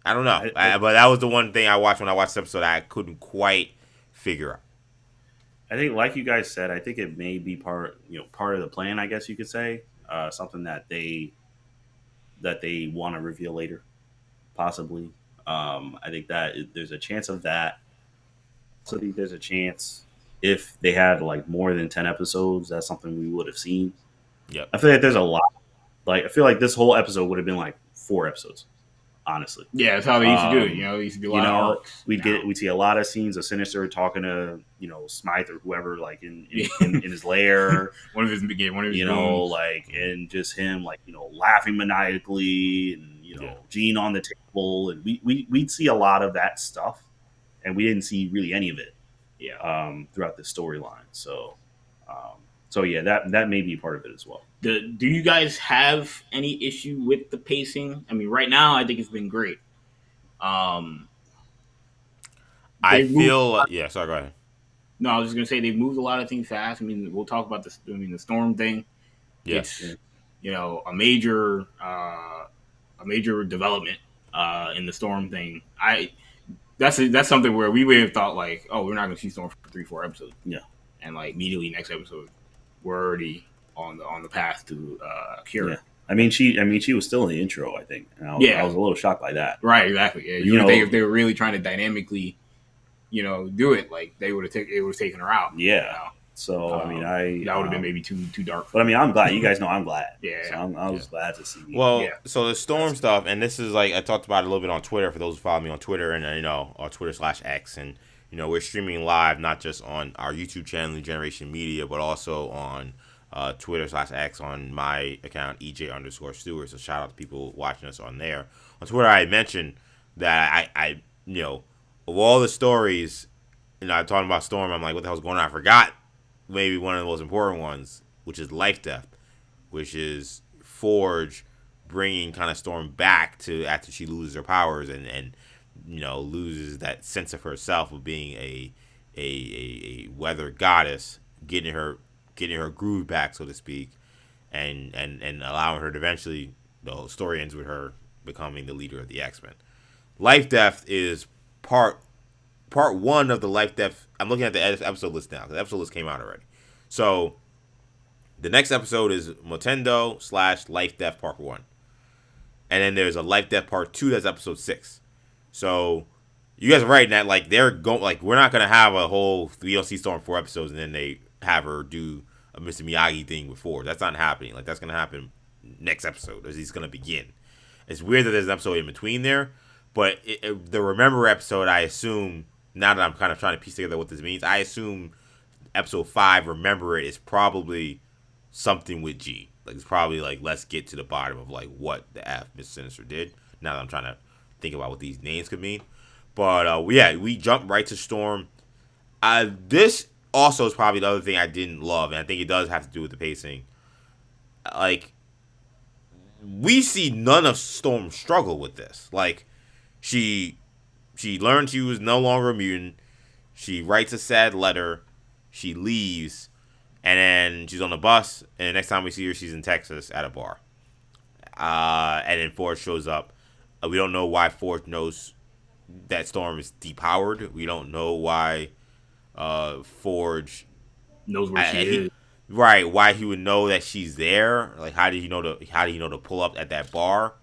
I don't know, but that was the one thing I watched when I watched the episode I couldn't quite figure out. I think, like you guys said, I think it may be part of the plan. I guess you could say something that they want to reveal later, possibly. I think that there's a chance of that. So I think there's a chance if they had like more than 10 episodes, that's something we would have seen. Yep. I feel like there's a lot. Like I feel like this whole episode would have been like 4 episodes, honestly. Yeah, that's how they used to do it. They used to be a lot of arcs. We'd see a lot of scenes of Sinister talking to Smythe or whoever, like in his lair. one of his goons. Like and just him like laughing maniacally and Gene on the table, and we'd see a lot of that stuff, and we didn't see really any of it. Yeah. Throughout the storyline. So yeah, that may be part of it as well. Do you guys have any issue with the pacing? Right now I think it's been great. I feel sorry, go ahead. No, I was just gonna say they've moved a lot of things fast. We'll talk about this. The storm thing. Yes. It's a major development in the storm thing. That's something where we would have thought like, oh, we're not gonna see Storm for 3-4 episodes. Yeah, and like immediately next episode, we're already on the path to Cure. Yeah. She was still in the intro, I think. And I was a little shocked by that. Right, exactly. Yeah, you would think if they were really trying to dynamically, do it, like they would have taken her out. Yeah. So I mean, that would have been maybe too dark. But I mean, I'm glad. You guys know I'm glad. Yeah. So I was glad to see. Well, so the Storm stuff, and this is like I talked about it a little bit on Twitter for those who follow me on Twitter and on Twitter/X, and we're streaming live not just on our YouTube channel, New Generation Media, but also on Twitter/X on my account EJ_Stewart. So shout out to people watching us on there. On Twitter, I mentioned that I of all the stories, I'm talking about Storm. I'm like, what the hell's going on? I forgot maybe one of the most important ones, which is Life Death, which is Forge bringing kind of Storm back to after she loses her powers and loses that sense of herself of being a weather goddess, getting her groove back, so to speak, and allowing her to eventually, the whole story ends with her becoming the leader of the X-Men. Life Death is part one of the Life Death. I'm looking at the episode list now. The episode list came out already. So the next episode is Motendo / Life Death Part 1. And then there's a Life Death Part 2 that's episode 6. So you guys are right in that, like, they're going, like, we're not going to have a whole, we don't see Storm 4 episodes and then they have her do a Mr. Miyagi thing before. That's not happening. Like, that's going to happen next episode as he's going to begin. It's weird that there's an episode in between there, but the Remember episode, I assume, now that I'm kind of trying to piece together what this means, I assume episode 5, Remember It, is probably something with G. Like, it's probably like, let's get to the bottom of like what the F Miss Sinister did. Now that I'm trying to think about what these names could mean. But we jumped right to Storm. This also is probably the other thing I didn't love, and I think it does have to do with the pacing. Like, we see none of Storm struggle with this. Like, she learned she was no longer a mutant. She writes a sad letter. She leaves. And then she's on the bus. And the next time we see her, she's in Texas at a bar. And then Forge shows up. We don't know why Forge knows that Storm is depowered. We don't know why Forge knows where she is. Right, why he would know that she's there. Like, how do you know to pull up at that bar?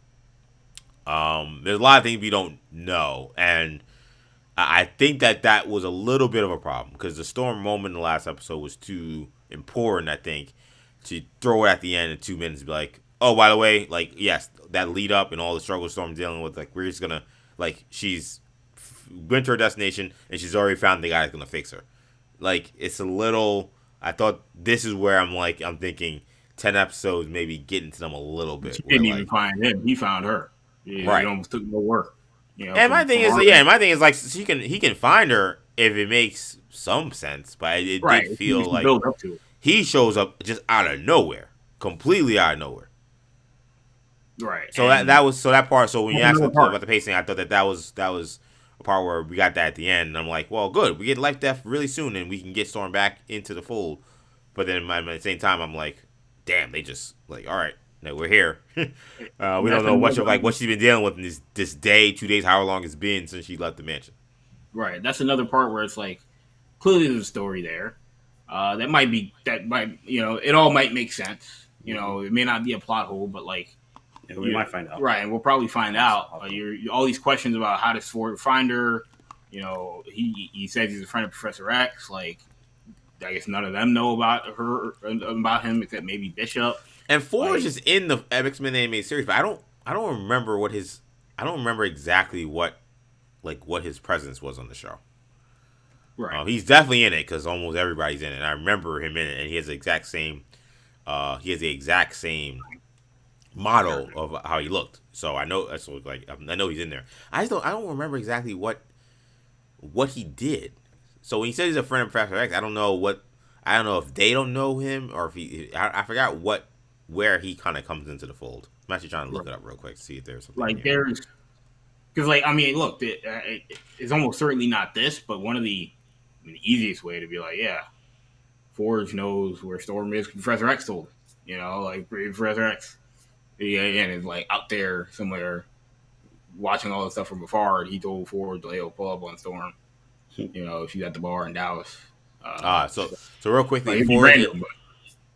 There's a lot of things we don't know, and I think that was a little bit of a problem because the Storm moment in the last episode was too important, I think, to throw it at the end in 2 minutes and be like, oh, by the way, like, yes, that lead up and all the struggle Storm's dealing with, like, we're just gonna, like, she's went to her destination and she's already found the guy that's gonna fix her. Like, it's a little, I thought this is where I'm thinking 10 episodes, maybe getting to them a little bit. She didn't even find him. He found her. Right. It almost took no work. And my thing is like, he can find her if it makes some sense, but it did feel like he shows up just out of nowhere, completely out of nowhere. Right. So that part. So when you asked about the pacing, I thought that was a part where we got that at the end, and I'm like, well, good, we get Life Death really soon, and we can get Storm back into the fold. But then at the same time, I'm like, damn, they just like, all right, no, we're here. We don't know what she's been dealing with in this day, 2 days, however long it's been since she left the mansion. Right. That's another part where it's like, clearly there's a story there. That might it all might make sense. It may not be a plot hole, but like, we might find out. Right, and we'll probably find out. All these questions about how does Ford find her. He says he's a friend of Professor X. Like, I guess none of them know about him except maybe Bishop. And Forge is in the X-Men animated series, but I don't remember exactly what his presence was on the show. Right. He's definitely in it because almost everybody's in it. And I remember him in it, and he has the exact same model of how he looked. So I know he's in there. I don't remember exactly what he did. So when he says he's a friend of Professor X, I don't know if they don't know him or if I forgot where he kind of comes into the fold. I'm actually trying to look it up real quick to see if there's something. Look, it's almost certainly not this, but one of the easiest way to be like, yeah, Forge knows where Storm is. Professor X told him, Professor X. Yeah, and it's like out there somewhere watching all the stuff from afar. And he told Forge, like, pull up on Storm. She's at the bar in Dallas. So real quickly, Forge,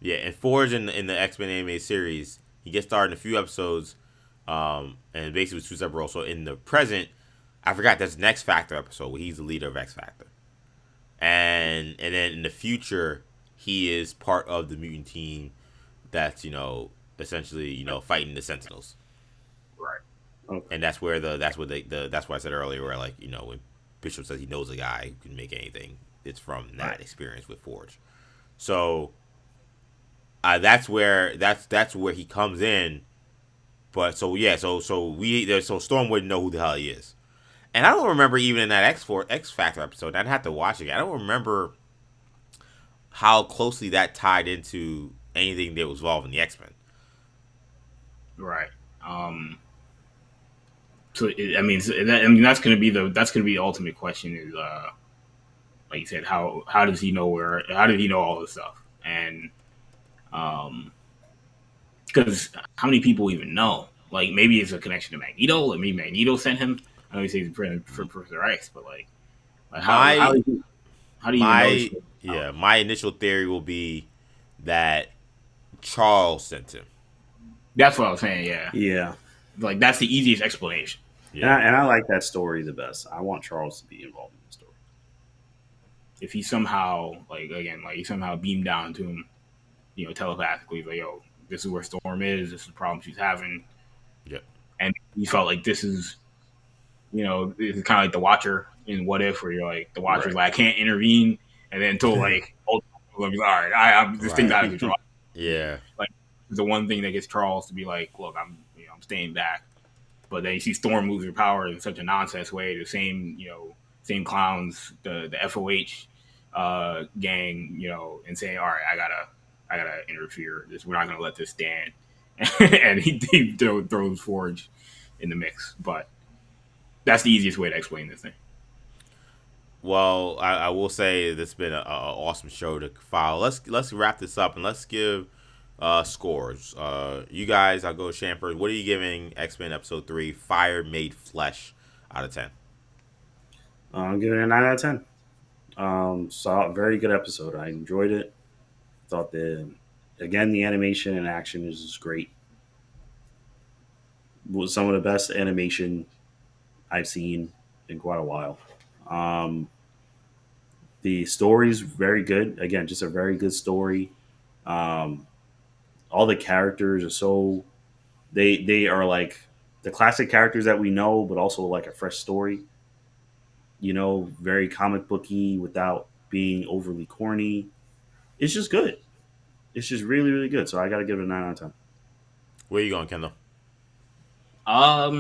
and Forge in the X-Men animated series, he gets started in a few episodes, and basically was 2 separate roles. So in the present, I forgot there's an X Factor episode where he's the leader of X Factor, and then in the future, he is part of the mutant team that's essentially fighting the Sentinels. Right. Okay. And that's where that's why I said earlier where when Bishop says he knows a guy who can make anything, it's from that Right. experience with Forge. So that's where he comes in. But so Storm wouldn't know who the hell he is. And I don't remember even in that X Factor episode. I'd have to watch it. I don't remember how closely that tied into anything that was involved in the X Men. Right. That's going to be the ultimate question is like you said, how does he know how did he know all this stuff? And because how many people even know? Like maybe it's a connection to Magneto. Like maybe Magneto sent him. I know he says for Professor X, but like My how do you even know this? my yeah, my initial theory will be that Charles sent him. That's what I was saying. Yeah, Yeah. like that's the easiest explanation. Yeah. And I like that story the best. I want Charles to be involved in the story. If he somehow he somehow beamed down to him, telepathically, like, yo, this is where Storm is. This is the problem she's having. Yep. And he felt like this is kind of like the Watcher in What If, where you're like the Watcher's Right. like I can't intervene, and then until like all right, I'm this thing's out of control. Yeah. Like the one thing that gets Charles to be like, look, I'm staying back. But then you see Storm lose her power in such a nonsense way. The same clowns, the FOH gang, and saying, all right, I gotta interfere. We're not gonna let this stand. And he throws Forge in the mix. But that's the easiest way to explain this thing. Well, I will say this has been an awesome show to follow. Let's wrap this up and let's give scores. You guys, I'll go Shamford. What are you giving X-Men Episode 3, Fire Made Flesh, out of 10? I'm giving it a 9 out of 10. Saw a very good episode. I enjoyed it. Thought the animation and action is just great. Was some of the best animation I've seen in quite a while. The story's very good. Again, just a very good story. Um, all the characters are they are like the classic characters that we know, but also like a fresh story. Very comic booky without being overly corny. It's just good. It's just really, really good. So I got to give it a 9 out of 10. Where are you going, Kendall? I'll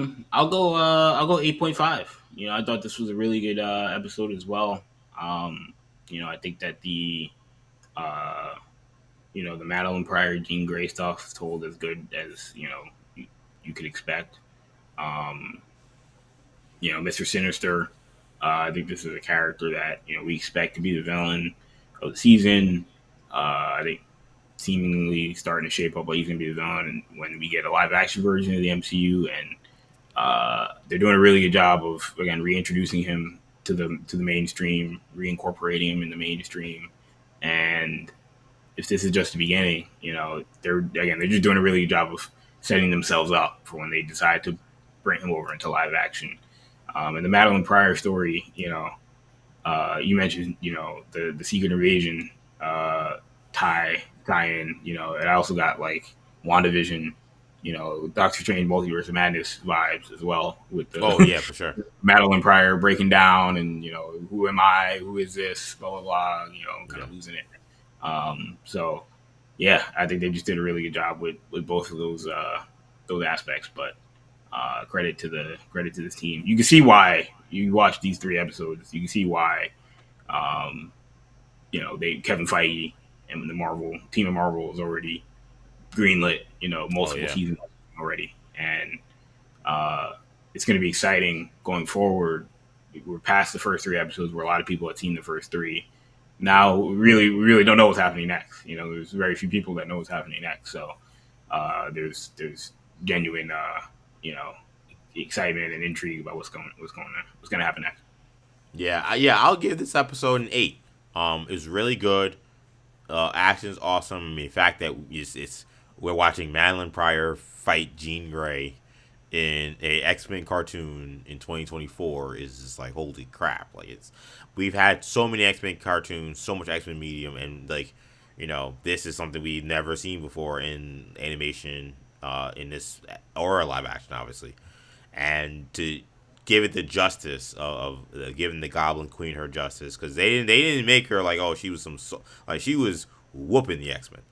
go 8.5. I thought this was a really good episode as well. I think that the the Madeline Pryor Jean Grey stuff is told as good as you could expect. Mr. Sinister. I think this is a character that we expect to be the villain of the season. I think seemingly starting to shape up like he's going to be the villain when we get a live action version of the MCU, and they're doing a really good job of again reintroducing him to the mainstream, reincorporating him in the mainstream. And if this is just the beginning, they're just doing a really good job of setting themselves up for when they decide to bring him over into live action. And the Madeline Pryor story, you mentioned, the Secret Invasion tie-in, and I also got like WandaVision, Doctor Strange Multiverse of Madness vibes as well with the For sure. Madeline Pryor breaking down and, who am I? Who is this? Blah, blah, blah, kind of losing it. So yeah, I think they just did a really good job with both of those aspects, but credit to this team. You can see why you watch these 3 episodes. You can see why, Kevin Feige and the Marvel team of Marvel is already greenlit, multiple seasons already, and it's going to be exciting going forward. We're past the first 3 episodes where a lot of people had seen the first 3. Now we really don't know what's happening next. There's very few people that know what's happening next. So there's genuine excitement and intrigue about what's going to happen next. Yeah, I'll give this episode an 8. It's really good. Action's awesome. I mean, the fact that we're watching Madeline Pryor fight Jean Grey in a X-Men cartoon in 2024 is just like holy crap. Like we've had so many X-Men cartoons, so much X-Men medium, and like this is something we've never seen before in animation, in this or live action, obviously, and to give it the justice of giving the Goblin Queen her justice, because they didn't make her like, oh, she was like, she was whooping the X-Men,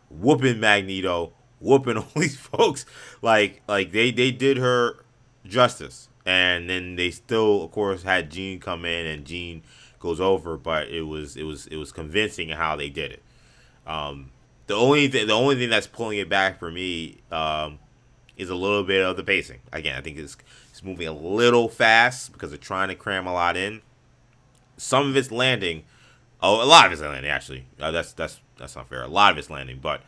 whooping Magneto, whooping all these folks, like they did her justice, and then they still, of course, had Jean come in, and Jean goes over, but it was convincing how they did it. The only thing that's pulling it back for me, is a little bit of the pacing. Again, I think it's moving a little fast because they're trying to cram a lot in. Some of it's landing. Oh, a lot of it's landing, actually. That's not fair. A lot of it's landing, but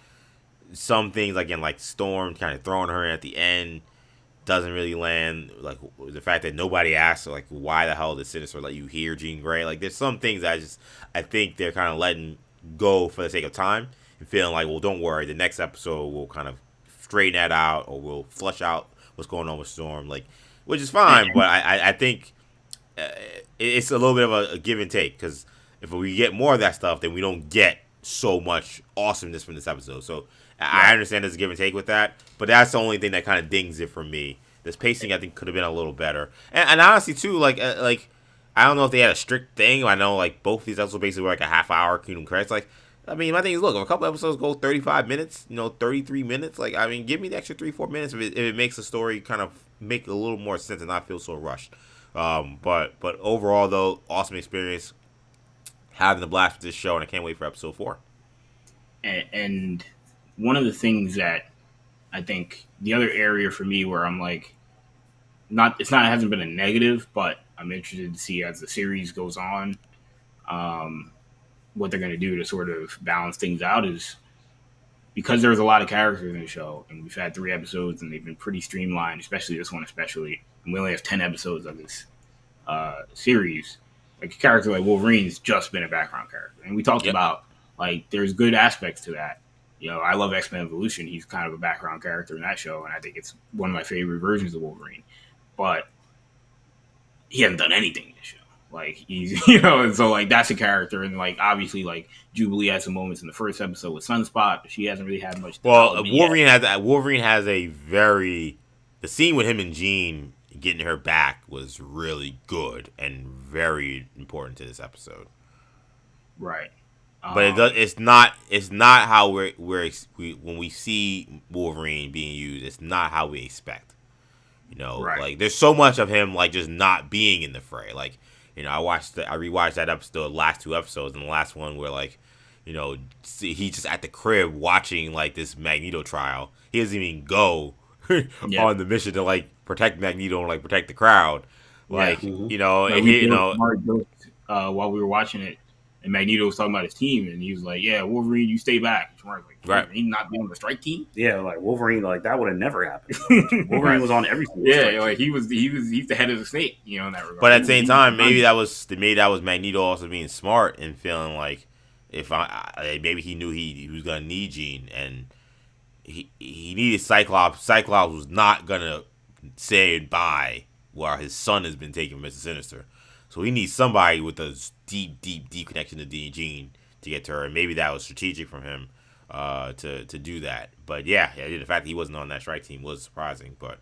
some things, again, like Storm kind of throwing her in at the end, doesn't really land. Like the fact that nobody asked, like, why the hell did Sinister let you hear Jean Grey? Like, there's some things I think they're kind of letting go for the sake of time and feeling like, well, don't worry, the next episode will kind of straighten that out, or we'll flush out what's going on with Storm, like, which is fine. But I think it's a little bit of a give and take, because if we get more of that stuff, then we don't get so much awesomeness from this episode. So I understand there's a give and take with that, but that's the only thing that kind of dings it for me. This pacing, I think, could have been a little better, and honestly too, like I don't know if they had a strict thing. I know, like, both these episodes basically were like a half hour Kingdom credits. Like, I mean, my thing is, look, if a couple episodes go 35 minutes, 33 minutes, like, I mean, give me the extra 3-4 minutes if it makes the story kind of make a little more sense and not feel so rushed. But overall, though, awesome experience, having the blast with this show, and I can't wait for episode 4. And one of the things that I think the other area for me where I'm like, it hasn't been a negative, but I'm interested to see as the series goes on, what they're going to do to sort of balance things out is, because there's a lot of characters in the show, and we've had 3 episodes, and they've been pretty streamlined, especially this one, and we only have 10 episodes of this series. Like, a character like Wolverine's just been a background character, and we talked about, like, there's good aspects to that. I love X-Men Evolution. He's kind of a background character in that show, and I think it's one of my favorite versions of Wolverine. But he hasn't done anything in this show. Like, he's, and so, like, that's a character. And, like, obviously, like, Jubilee had some moments in the first episode with Sunspot, but she hasn't really had much. Well, Wolverine has a very, the scene with him and Jean getting her back was really good and very important to this episode. Right. But it's not how we when we see Wolverine being used, it's not how we expect. Right. Like, there's so much of him, like, just not being in the fray. Like, I rewatched that episode, the last 2 episodes, and the last one where, like, he's just at the crib watching, like, this Magneto trial. He doesn't even go on the mission to, like, protect Magneto and, like, protect the crowd. Like, while we were watching it, and Magneto was talking about his team, and he was like, "Yeah, Wolverine, you stay back." And like, right? He not be on the strike team. Yeah, like Wolverine, like that would have never happened. Wolverine was on every. Yeah, like he's the head of the snake, in that regard. But at the same time, maybe that was Magneto also being smart and feeling like, if maybe he knew he was gonna need Jean, and he needed Cyclops. Cyclops was not gonna say goodbye while his son has been taken from Mr. Sinister. So he needs somebody with a deep connection to Jean to get to her, and maybe that was strategic from him to do that. But the fact that he wasn't on that strike team was surprising. But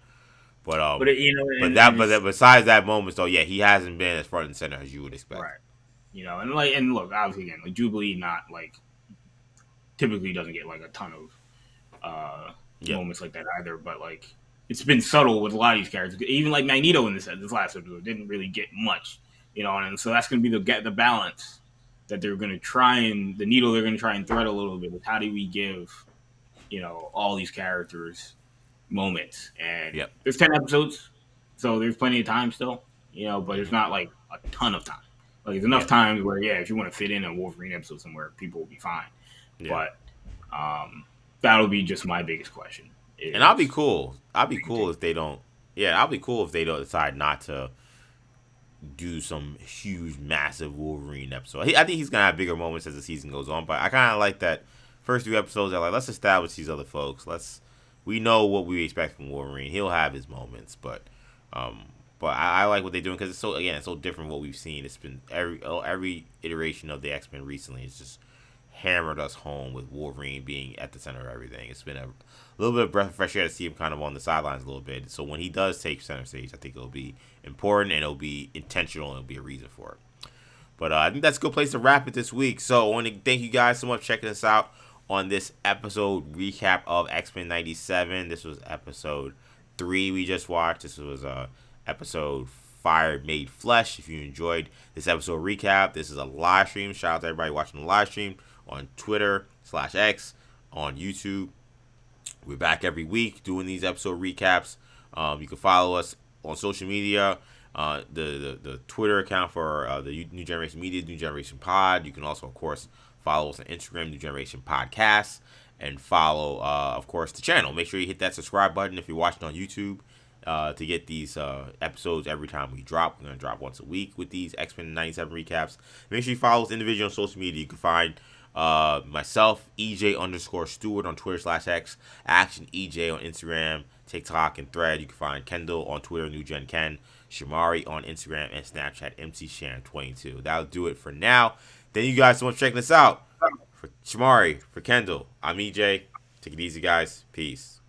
besides that moment, though, he hasn't been as front and center as you would expect. Right. And look, obviously, again, like, Jubilee not like typically doesn't get like a ton of moments like that either, but like it's been subtle with a lot of these characters. Even like Magneto in this last episode didn't really get much. And so that's going to be the balance that they're going to try and the needle they're going to try and thread a little bit with. How do we give, all these characters moments? And there's 10 episodes, so there's plenty of time still, but there's not like a ton of time. Like, there's enough times where, if you want to fit in a Wolverine episode somewhere, people will be fine. Yeah. But that'll be just my biggest question. And I'll be cool. If they don't. Yeah, I'll be cool if they don't decide not to do some huge, massive Wolverine episode. I think he's gonna have bigger moments as the season goes on. But I kind of like that first 3 episodes. They're like, let's establish these other folks. We know what we expect from Wolverine. He'll have his moments, but I like what they're doing because it's so different from what we've seen. It's been every iteration of the X-Men recently. It's just hammered us home with Wolverine being at the center of everything. It's been a little bit of breath of fresh air to see him kind of on the sidelines a little bit. So when he does take center stage, I think it'll be important and it'll be intentional and it'll be a reason for it. But I think that's a good place to wrap it this week. So I want to thank you guys so much for checking us out on this episode recap of X-Men 97. This was episode 3 we just watched. This was episode Fire Made Flesh. If you enjoyed this episode recap, this is a live stream. Shout out to everybody watching the live stream on Twitter/X, on YouTube. We're back every week doing these episode recaps. You can follow us on social media. The Twitter account for the New Generation Media, New Generation Pod. You can also, of course, follow us on Instagram, New Generation Podcast, and follow, of course, the channel. Make sure you hit that subscribe button if you're watching on YouTube to get these episodes every time we drop. We're going to drop once a week with these X-Men 97 recaps. Make sure you follow us individually on social media. You can find myself, EJ_Stewart on Twitter/X, Action EJ on Instagram, TikTok, and Thread. You can find Kendall on Twitter, New Gen Ken, Shamari on Instagram and Snapchat, MCSharon22. That'll do it for now. Thank you guys so much for checking us out. For Shamari, for Kendall, I'm EJ. Take it easy, guys. Peace.